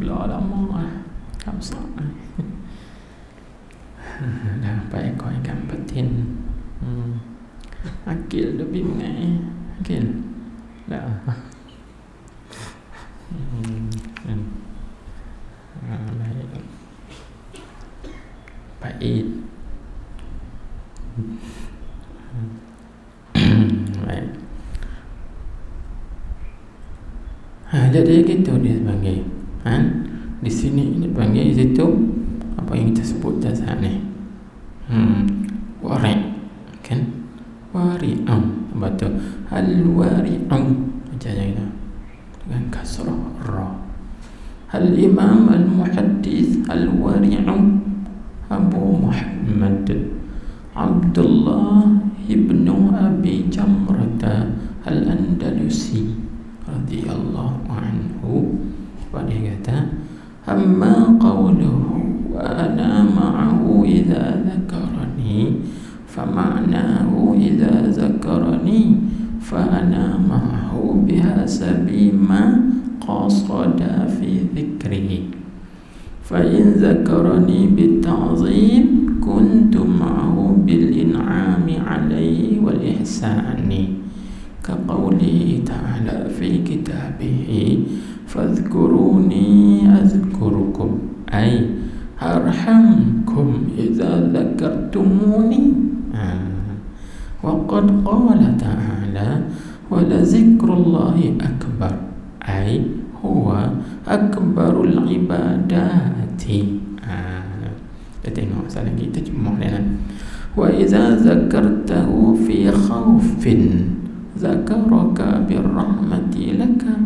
Belah lama lah, tak besar. Dah 4 ekor ikan patin. Akil lebih mengai akil dah. Baik. Baik. Jadi gitu dia sebagai di sini dipanggil itu apa yang kita sebut dasar ni. Wari' kan? Wari'un, betul. Al-wari'un macam itu dengan kasrah ra. Al-Imam Al-Muhaddis Al-Wari'un Abu Muhammad Abdullah ibn Abi Jamrata Al-Andalusi radhiyallahu anhu. Dia kata, amma qawluhu wa ana ma'ahu idza dzakarani fama'nahu idza dzakarani fa ana ma'ahu bihasabi ma qasada fi dhikrihi fa in dzakarani bita'zim kuntu ma'ahu bil in'ami alayhi wal ihsani ka qawlihi ta'ala fi kitabihi fadhkuruni azkurukum ay arhamkum idza dzakartumuni. Wa qad qala ta'ala wa la zikrullahi akbar ay huwa akbarul ibadati. Kita tengok salah kita cuma dengan wa idza zakartahu fi khawfin zakaraka birrahmati laka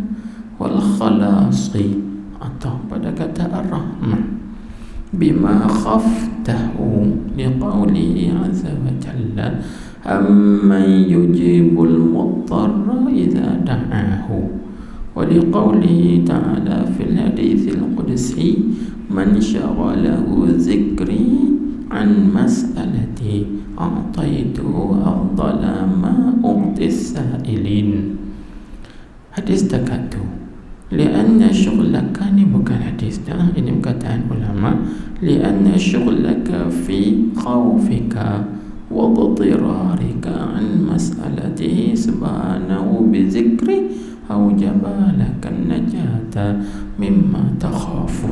wal khalasi, atau pada kata ar-rahmah bima khaftahu liqaulihi azza wa jalla amman yujibul muttarra idza da'ahu wa liqaulihi ta'ala fil haditsil qudsi man syaghalahu zikri an mas'alati a'taitu afdala ma u'tis sa'ilin. Hadis dekat tu, lianna syughlaka, ni bukan hadis dah, ini perkataan ulama, lianna syughlaka fi khawfika wa dhatirarika an mas'alatihi subhanahu bi zikri awjaba laka najata mimma takhafu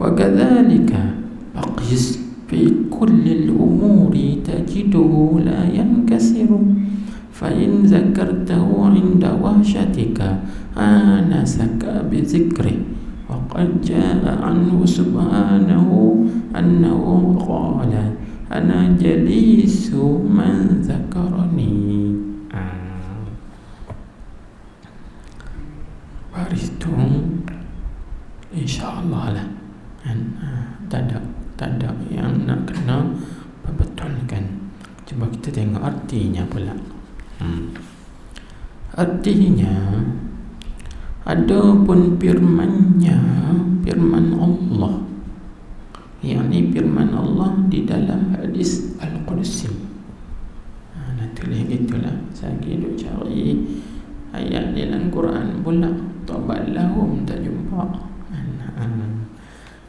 wa kadzalika aqis fi kulli al-umuri tajiduhu la yankasiru fa in zakartahu inda wahsyatika anasaka bi zikri wa qad jaa anhu subhanahu annahu qala ana jalisu man zakarani. Baris tu insyaAllah lah tak ada yang nak kena perbetulkan. Cuba kita tengok artinya pula. Artinya, adapun firman-Nya, firman Allah, yakni firman Allah di dalam hadis Al-Qudsi. Nak tulis gitulah. Saya duk cari ayat dalam Quran pula, tabat lahum tak jumpa.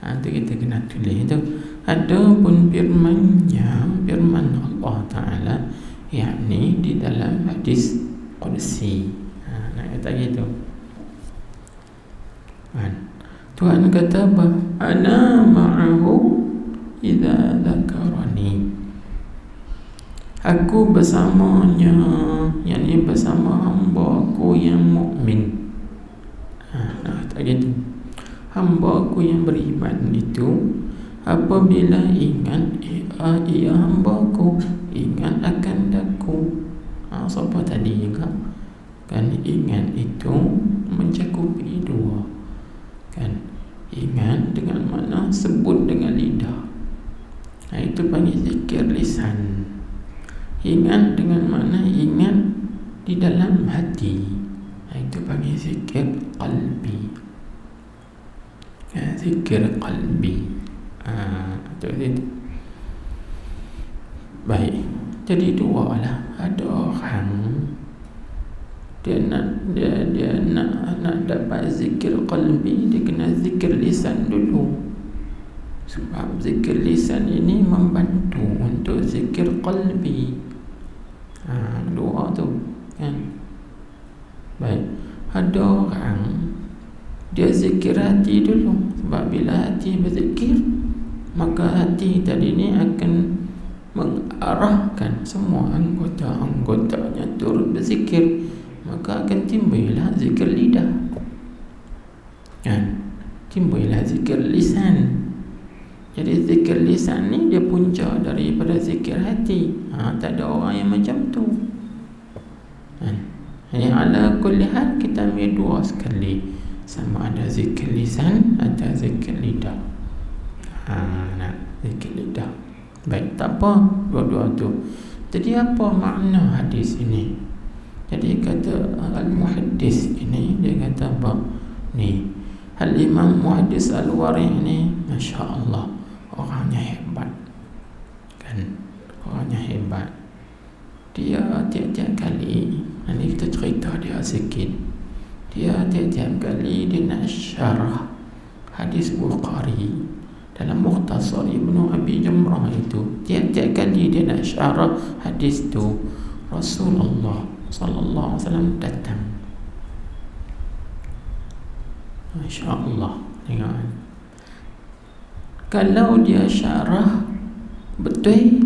Itu kita kena tulis tu. Adapun firman-Nya, firman Allah Ta'ala, yakni di dalam hadis Qudsi. Nak kata gitu. Tuhan kata apa? Ana ma'ahu idza dzakarani. Aku bersamanya, yakni bersama hamba-Ku yang mukmin. Nak kata gitu. Hamba-Ku yang beriman itu apabila ingat ia hamba-Ku, ingat akan daku. Siapa tadi juga kan ingat itu sebut dengan lidah. Itu panggil zikir lisan. Ingat dengan mana? Ingat di dalam hati. Itu panggil zikir qalbi. Zikir qalbi. Itu. Baik. Jadi dua lah. Ada orang dia nak dapat zikir qalbi, dia kena zikir lisan dulu. Sebab zikir lisan ini membantu untuk zikir qalbi. Dua tu kan. Baik. Ada orang dia zikir hati dulu. Sebab bila hati berzikir, maka hati tadi ni akan mengarahkan semua anggota-anggotanya turut berzikir. Maka akan timbullah zikir lidah, kan? Timbullah zikir lisan. Jadi zikir lisan ni dia punca daripada zikir hati. Tak ada orang yang macam tu. Yang ala kulli hal kita ambil dua sekali, sama ada zikir lisan atau zikir lidah. Zikir lidah. Baik, tak apa dua-dua tu. Jadi apa makna hadis ini? Jadi kata al-muhaddis ini, dia kata apa? Ni Al-Imam Muhaddis Al-Wari' ni, Masya Allah, orangnya hebat, kan? Orangnya hebat. Dia tiap-tiap kali, nanti kita cerita dia sikit. Dia tiap-tiap kali dia nak syarah hadis Bukhari dalam Mukhtasar Ibnu Abi Jamrah itu. Tiap-tiap kali dia nak syarah hadis tu, Rasulullah sallallahu alaihi wasallam datang. Masya Allah. Tengok, kalau dia syarah betul,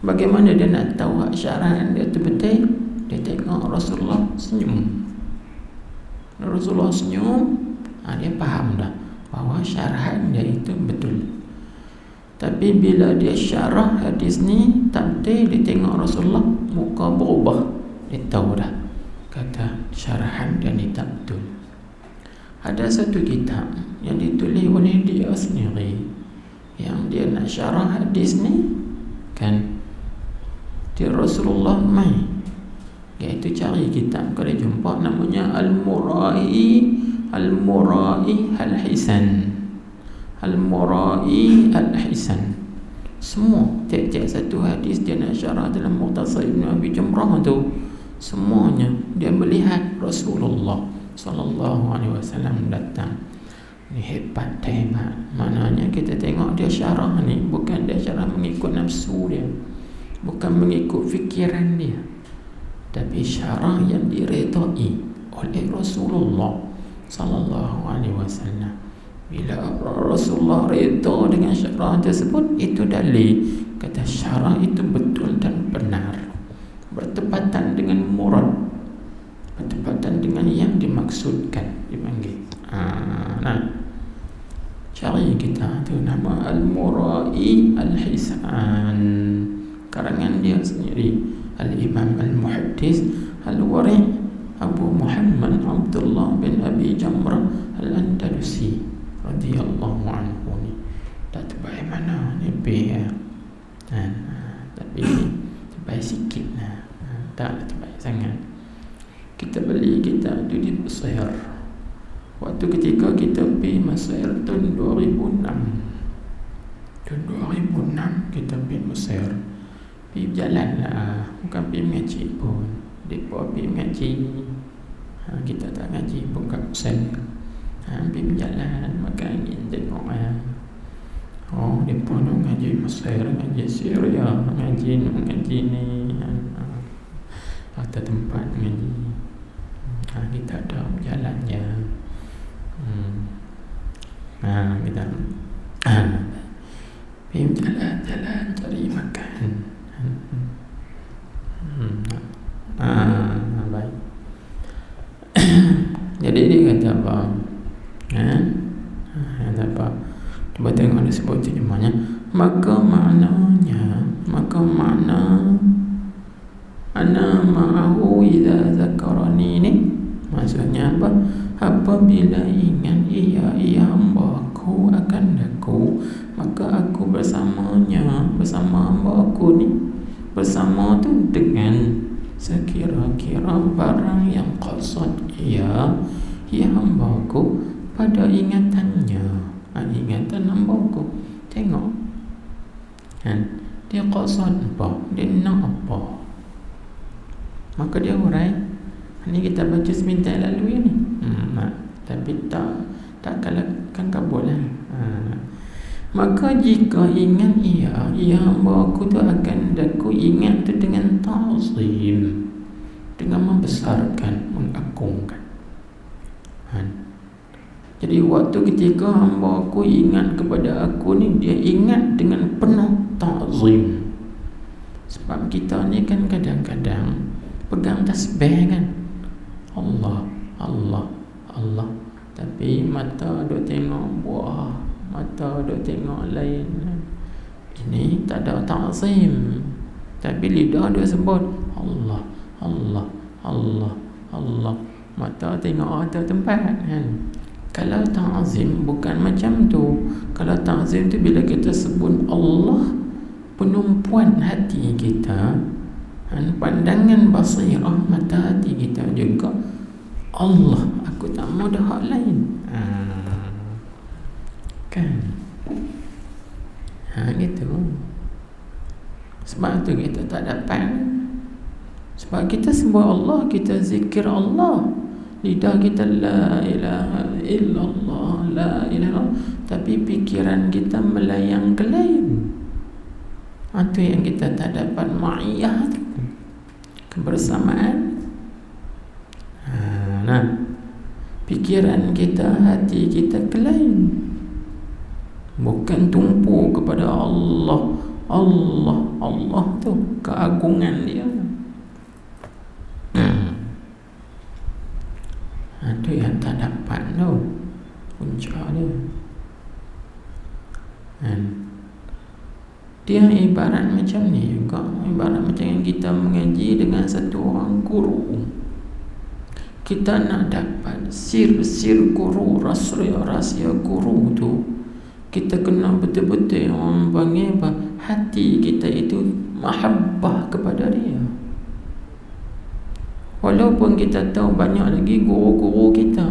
bagaimana dia nak tahu syarahan dia tu betul? Dia tengok Rasulullah senyum. Rasulullah senyum, dia faham dah bahawa syarahan dia itu betul. Tapi bila dia syarah hadis ni tak betul, dia tengok Rasulullah muka berubah, dia tahu dah kata syarahan dia ni tak betul. Ada satu kitab yang ditulis oleh dia sendiri, yang dia nak syarah hadis ni, kan, dia Rasulullah mai, iaitu cari kitab, kalau jumpa namanya Al-Murai Al-Hisan. Al-Murai Al-Hisan. Semua tiap-tiap satu hadis dia nak syarah dalam Mukhtasar Ibnu Abi Jamrah tu, semuanya dia melihat Rasulullah sallallahu alaihi wasallam datang. Ni hebat. Maknanya kita tengok dia syarah ni, bukan dia syarah mengikut nafsu dia, bukan mengikut fikiran dia, tapi syarah yang diredai oleh Rasulullah sallallahu alaihi wasallam. Bila Rasulullah redha dengan syarah tersebut, itu dalil kata syarah itu betul dan benar, bertepatan dengan murad, bertepatan dengan yang dimaksudkan, dipanggil. Cari kita tu nama Al-Murai Al-Hisan, karangan dia sendiri, Al-Imam Al-Muhaddis Al-Wari' Abu Muhammad Abdullah bin Abi Jamrah Al-Andalusi radhiyallahu anhu ni. Tak terbaik mana ni ya. Tapi terbaik sikit lah. Tak terbaik sangat. Kita beli kitab tu di Mesir. Waktu ketika kita pergi Mesir tahun 2006. Tahun 2006 kita pergi Mesir. Pergi berjalan lah, bukan pergi mengaji pun. Mereka pergi mengaji, kita tak mengaji pun kat Mesir. Pergi berjalan, makan angin, tengok lah. Mereka nak mengaji Mesir, mengaji Syria, mengaji ni. Ada tempat mengaji. Kita ada berjalan je. Kita pergi jalan-jalan cari makan. Baik. Jadi dia kata apa? Kata apa? Cuba tengok dia sebut terjemahnya. Maka makna ana ma'ahu idza zakarani ni, maksudnya apa? Apabila ingat ia hamba aku. aku akan daku, maka aku bersamanya, bersama hamba aku ni. Bersama tu dengan sekira-kira barang yang qasad ia hamba aku pada ingatannya. Ingatan hamba aku. Tengok kan, dia qasad apa, dia nak apa, maka dia urai. Ni kita baca sebentar lalu ni. Tapi tak kalahkan kabul lah. Maka jika ingat ia hamba aku tu akan daku, ingat tu dengan ta'zim, dengan membesarkan, mengagungkan. Jadi waktu ketika hamba aku ingat kepada aku ni, dia ingat dengan penuh ta'zim. Sebab kita ni kan kadang-kadang pegang tasbih kan, Allah, Allah, Allah, tapi mata duk tengok buah, mata duk tengok lain. Ini tak ada ta'zim. Tapi lidah dia sebut Allah, Allah, Allah, Allah, mata tengok ada tempat kan. Kalau ta'zim bukan macam tu. Kalau ta'zim tu bila kita sebut Allah, penumpuan hati kita, pandangan basirah mata hati kita juga Allah, aku tak mau dah hak lain. Kan? Gitu. Sebab tu kita tak dapat. Sebab kita sebut Allah, kita zikir Allah, lidah kita la ilaha illallah, la ilaha, tapi pikiran kita melayang ke lain. Itu yang kita tak dapat ma'iyah tu, kebersamaan. Pikiran kita, hati kita ke lain, bukan tumpu kepada Allah. Allah, Allah tu keagungan dia. Itu yang tak dapat tu, punca dia. Dia ibarat macam ni juga, ibarat macam yang kita mengaji dengan satu orang guru. Kita nak dapat sir-sir guru, rahsia guru tu, kita kena betul-betul orang panggil apa, hati kita itu mahabbah kepada dia. Walaupun kita tahu banyak lagi guru-guru kita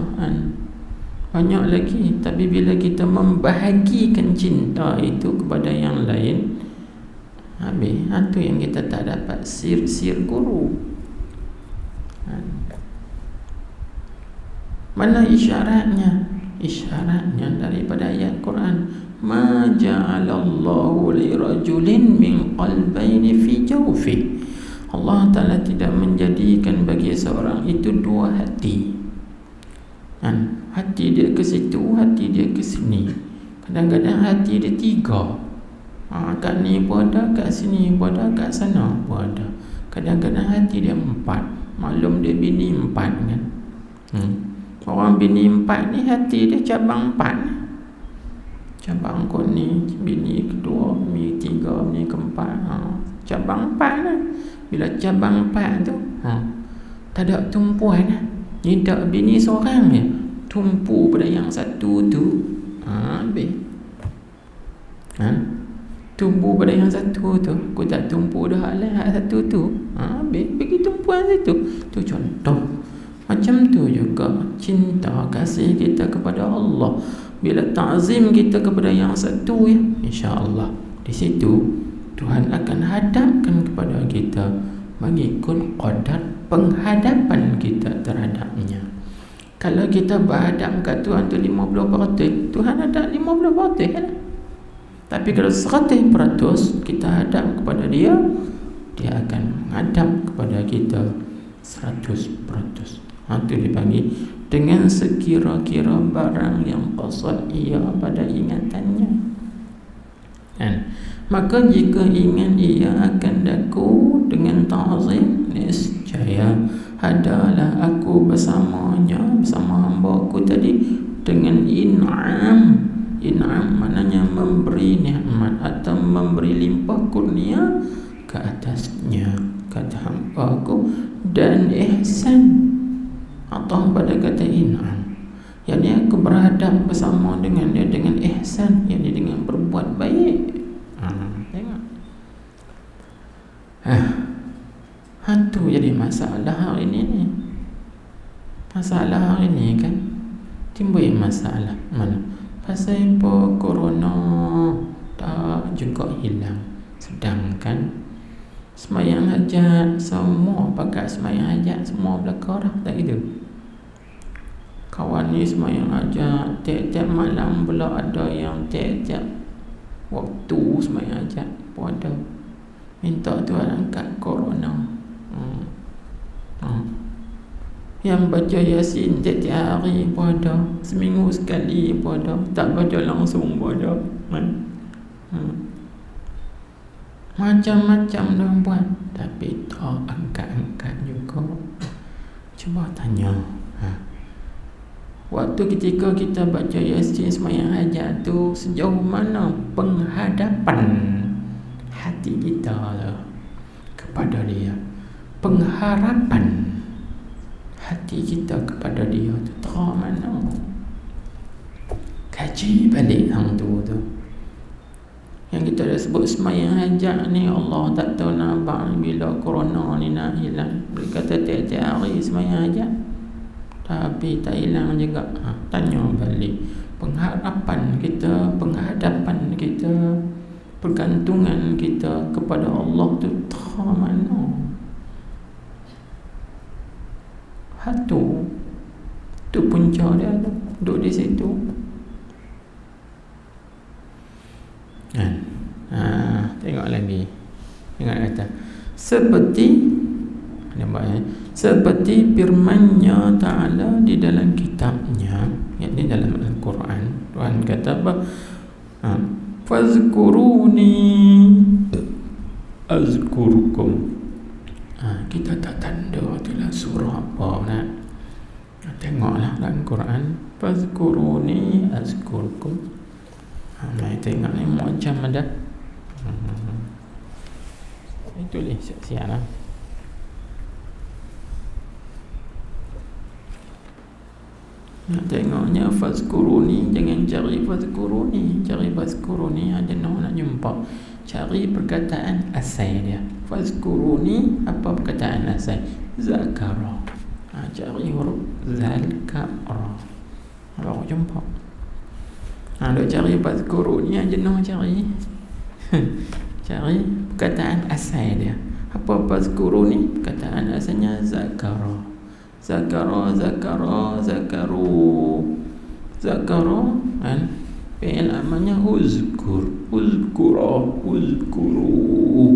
banyak lagi, tapi bila kita membahagikan cinta itu kepada yang lain, habis. Itu yang kita tak dapat, sir-sir guru. Mana isyaratnya? Isyaratnya daripada ayat Quran, ma ja'alallahu li rajulin min qalbayni fi jawfi. Allah Ta'ala tidak menjadikan bagi seorang itu dua hati. Hati dia ke situ, hati dia ke sini. Kadang-kadang hati dia tiga. Kat ni pun ada, kat sini pun ada, kat sana pun ada. Kadang-kadang hati dia empat. Maklum dia bini empat kan. Orang bini empat ni hati dia cabang empat. Cabang kau ni bini kedua, bini tiga, bini keempat. Cabang empat lah. Bila cabang empat tu tak ada tumpuan lah. Ni tak bini seorang je, tumpu pada yang satu tu. Habis. Tumpu pada yang satu tu, aku tak tumpu dah lah satu tu. Habis bagi tumpuan situ. Tu contoh. Macam tu juga cinta kasih kita kepada Allah. Bila ta'zim kita kepada yang satu, ya, insya-Allah di situ Tuhan akan hadapkan kepada kita mengikut qadar penghadapan kita terhadapnya. Kalau kita berhadap ke Tuhan tu 50%, Tuhan ada 50% kan? Tapi kalau 100% kita hadap kepada dia, dia akan menghadap kepada kita 100%. Itu dipanggil dengan sekira-kira barang yang qasad ia pada ingatannya. Maka jika ingat ia akan daku dengan ta'zim, niscaya adalah aku bersamanya, bersama hamba aku tadi, dengan in'am. In'am maknanya memberi nikmat atau memberi limpah kurnia ke atasnya, kata hamba aku, dan ihsan atau pada kata in'am, Yang ni aku berhadap bersama dengan dia dengan ihsan, yang dia dengan berbuat baik. Tengok. Hantu jadi masalah hari ni. Masalah hari ni kan timbul masalah mana? Pasal apa corona tak juga hilang. Sedangkan semayang hajat semua pakai semayang hajat semua belakang dah, tak gitu. Kawan ni semayang hajat tiap-tiap malam pula ada yang tiap-tiap waktu semayang hajat pun ada. Minta Tuhan angkat corona. Yang baca Yasin tiap-tiap hari pun ada, seminggu sekali pun ada, tak baca langsung pun ada. Macam-macam dah buat, tapi tak angkat-angkat juga. Cuba tanya, waktu ketika kita baca Yasin semayang hajat tu, sejauh mana penghadapan hati kita kepada dia, pengharapan hati kita kepada dia tu terang mana? Kaji balik hang tu. Yang kita dah sebut semayang hajat ni, Allah tak tahu nampak bila corona ni nak hilang. Dia kata tiap-tiap hari semayang hajat, tapi tak hilang juga. Tanya balik, pengharapan kita, penghadapan kita, pergantungan kita kepada Allah tu terang mana? Hatu tu punca dia tu, duduk di situ kan. Tengok lagi, tengok kata seperti firman-Nya Ta'ala di dalam kitabnya, yakni dalam Al-Quran. Tuhan kata apa? Fazkuruni azkurkum. Kita tak tanda itulah surah apa nak. Tengoklah dalam Quran, fazkuruni azkurkum. Mai tengok ni macam ada. Itu ni siap-siap lah. Nak tengoknya fazkuruni, jangan cari fazkuruni. Cari fazkuruni ada nak jumpa. Cari perkataan asal dia. Fazkuruni, apa perkataan asal? Zakara. Cari huruf Zalkara, baru jumpa. Duk cari fazkuruni aja nak cari. Cari perkataan asal dia. Apa fazkuruni? Perkataan asalnya Zakara. Zakara, Zakara, Zakaru. Zakara kan? Fi'il amalnya uzkur, uzkura, uzkuru.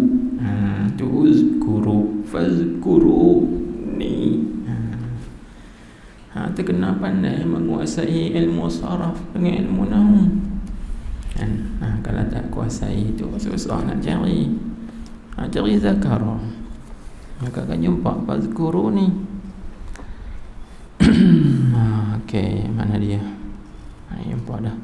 Tu uzkuru, fazkuruni. Tu kena pandai menguasai ilmu saraf dengan ilmu nahwu. Kalau tak kuasai tu susah nak cari. Cari zakara, maka akan jumpa fazkuruni. Okey, mana dia? Jumpa dah.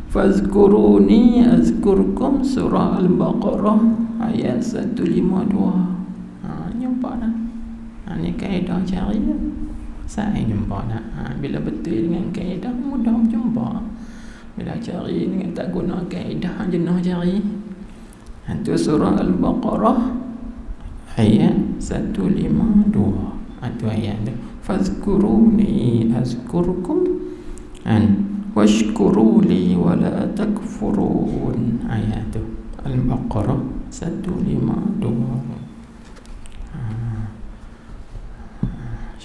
Fazkuruni azkurkum, surah Al-Baqarah ayat 152. Jumpa dah. Ni kaedah cari dia. Saya jumpa dah. Bila betul dengan kaedah mudah jumpa. Bila cari dengan tak guna kaedah jenah cari. Itu surah Al-Baqarah ayat 152. Itu ayat tu. Fazkuruni azkurkum washkuruli wala takfurun. Ayat tu Al-Baqarah 152.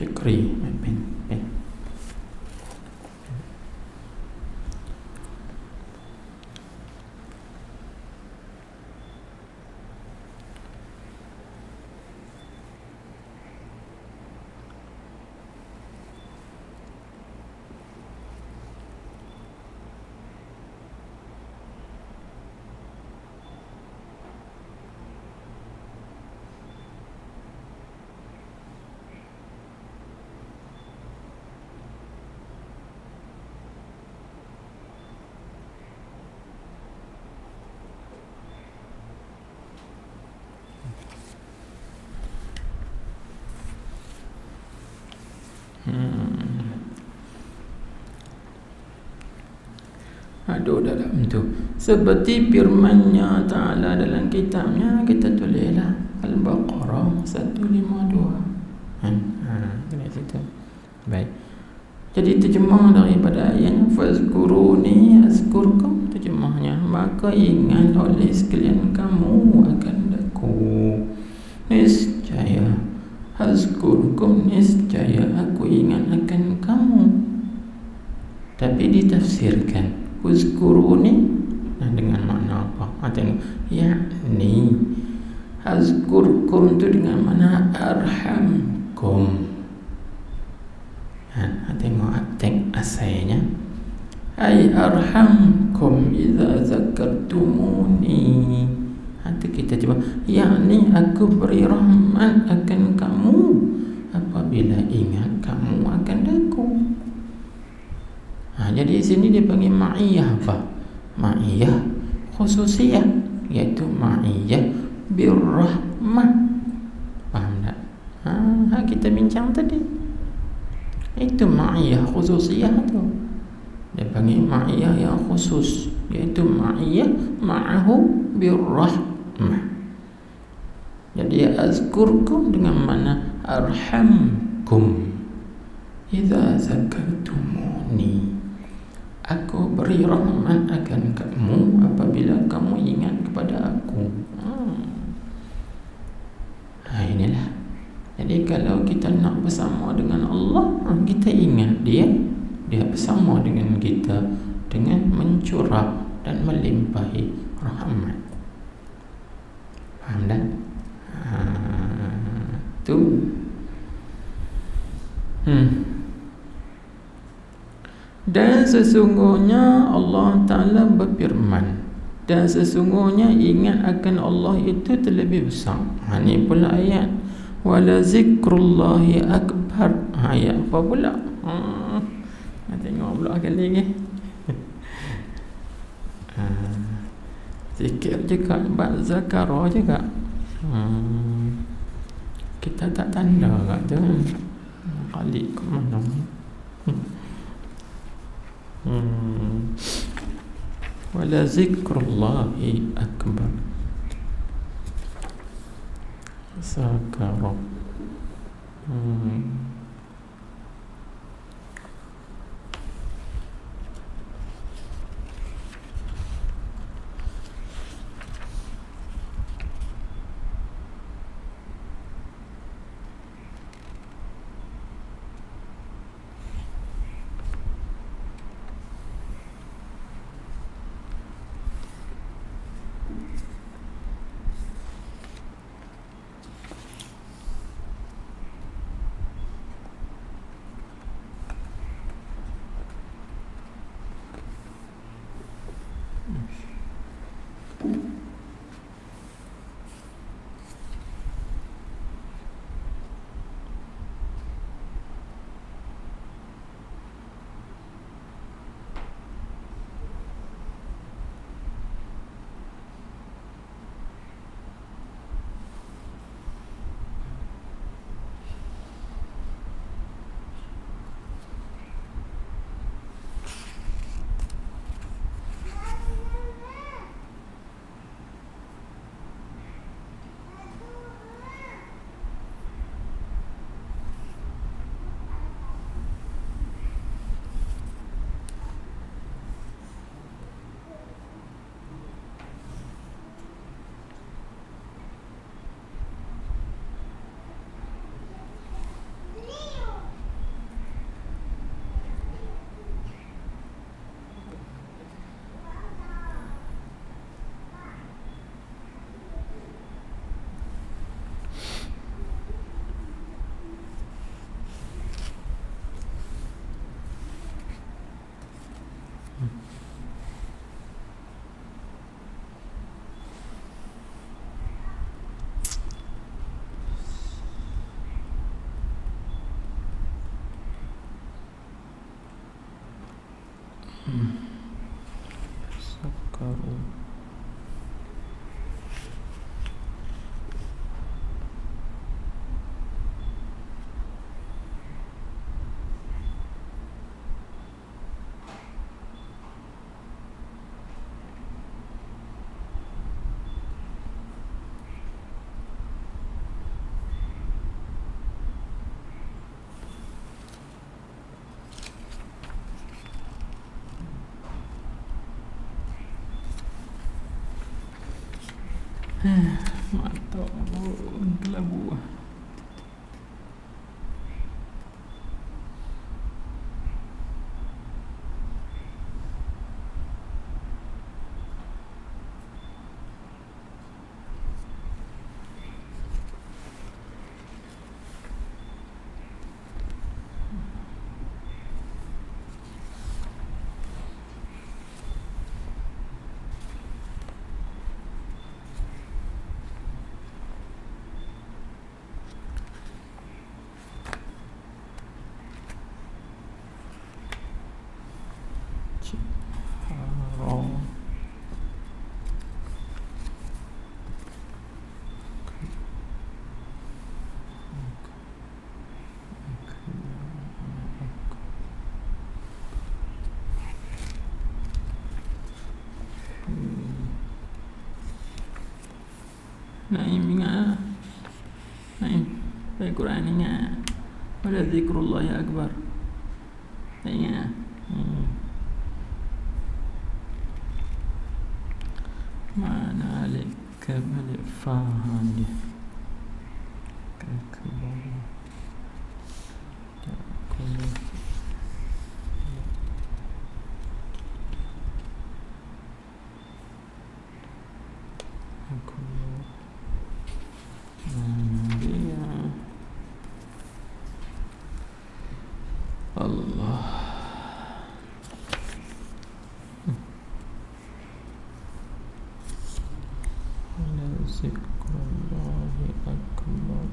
Syukri bin Ada dalam tu. Seperti firman-Nya Ta'ala dalam kitabnya, kita tulislah Al-Baqarah 152. Kena situ. Baik. Jadi terjemah daripada ayat fazkuruni azkurkum, terjemahnya maka ingat oleh sekalian kamu akan aku, niscaya azkurkum, niscaya aku ingat akan kamu. Tapi ditafsirkan uzkuruni dengan makna apa? Tengok, yakni azkurkum tu dengan makna arhamkum. Tengok teks asalnya, ay arhamkum idza zakartumuni. Nanti kita cuba, yakni aku beri rahmat akan kamu apabila ingat kamu akan aku. Jadi di sini dia panggil ma'iyah apa? Ma'iyah khususiyah, iaitu ma'iyah birrahmah. Faham tak? Kita bincang tadi. Itu ma'iyah khususiyah tu. Dia panggil ma'iyah yang khusus, iaitu ma'iyah ma'ahu birrahmah. Jadi azkurkum dengan mana arhamkum idza zakartumuni. Aku beri rahmat akan kamu apabila kamu ingat kepada aku. Inilah. Jadi kalau kita nak bersama dengan Allah, kita ingat Dia bersama dengan kita dengan mencurah dan melimpahi rahmat. Faham tak? Tu. Dan sesungguhnya Allah Ta'ala berfirman, dan sesungguhnya ingat akan Allah itu terlebih besar. Ini pula ayat wala zikrullahi akbar. Ayat apa pula? Tengok pula kali ni. Zikir juga, bab zakara juga. Kita tak tanda kat tu. Kali ke mana? Wala zikrullahi akbar. Zakara. Zakaru. Mata pun kelabu. Haram. Naim ingat. Naim baca Quran ingat. Wala zikrullah ya akbar. Tak ingat. Mana alik balik faham dia. Kekebalan. Tak boleh. Aku dia Allah. La zikrullahi akbar.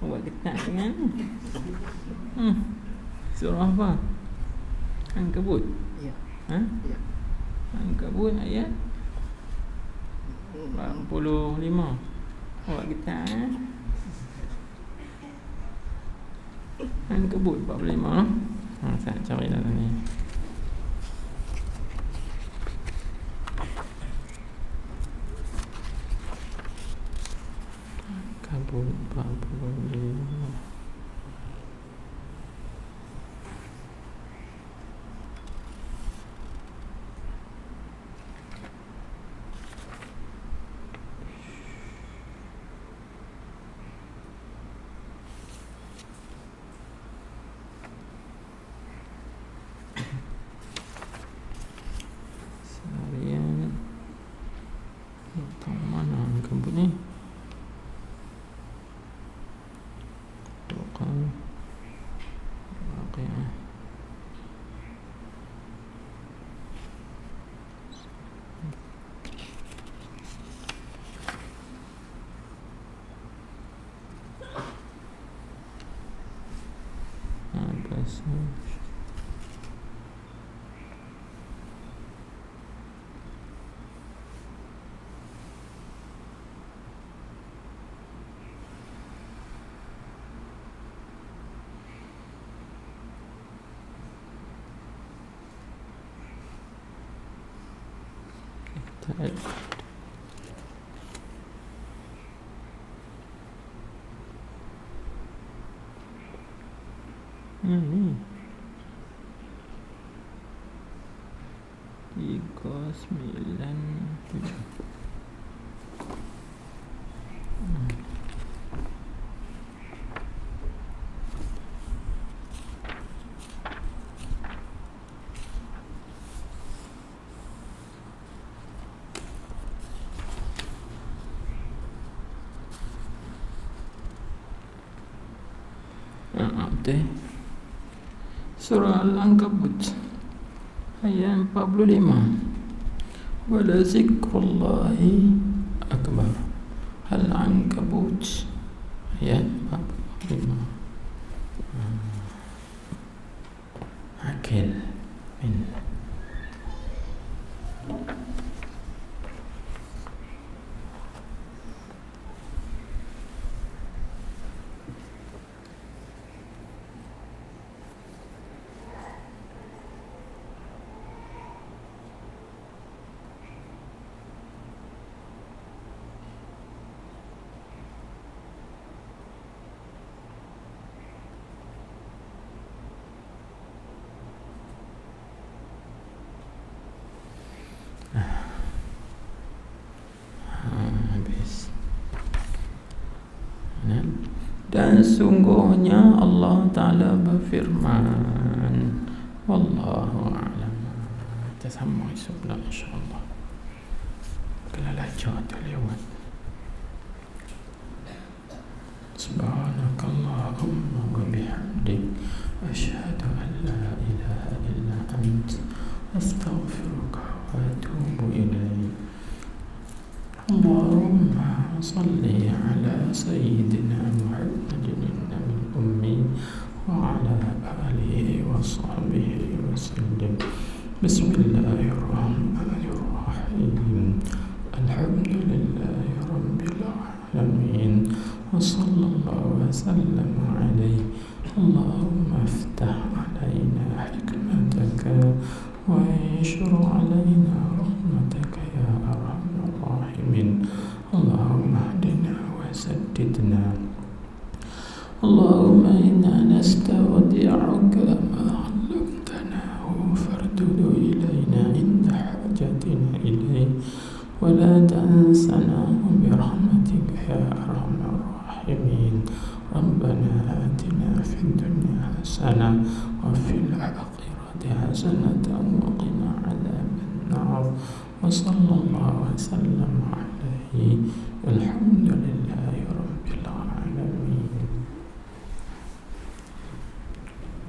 Awak dekat dengan surah apa? Ankabut. Ya. Ha? Ya. Ankabut ayat 45. Awak dekat Ankabut 45. Saya cari dalam ni. Ankabut 45. Seharian tahu mana Ankabut ni? Bukan Waqiah. Abasa. Tak. Ni 397. Surah Al-Ankabut ayat 45. Wala zikrullahi akbar. Al-Ankabut ayat 45. Akil min habis. Dan sungguhnya Allah Ta'ala berfirman, wallahu a'lam. Kita sambung esok pula insyaAllah. Kalau lancar tu lewat. Subhanakallahumma wa bihamdik, asyhadu an la ilaha illa ant, astaghfiruka wa atubu ilaik. Allahumma salli ala sayyidina Muhammadin an-nabiyil ummi wa ala alihi wa sahbihi wa sallim. Bismillahirrahmanirrahim. Alhamdulillahi rabbil alamin. Wa sallallahu wa sallam alaihi. Allahumma iftah alaina hikmataka wa anshur alaina rahmataka ya arhamar rahimin. Allahumma hdina wa saddidna. Allahumma inna nastawdi'uka ma 'allamtanahu fardudu ilayna inda hajatina ilayhi wa la tansanahu birahmatika ya arhamar rahimin. Rabbana atina fid dunya hasanah wa fil akhirati hasanatan wa qina 'adzaban nar. Wa sallallahu wa sallam alaihi. Alhamdulillahi rabbil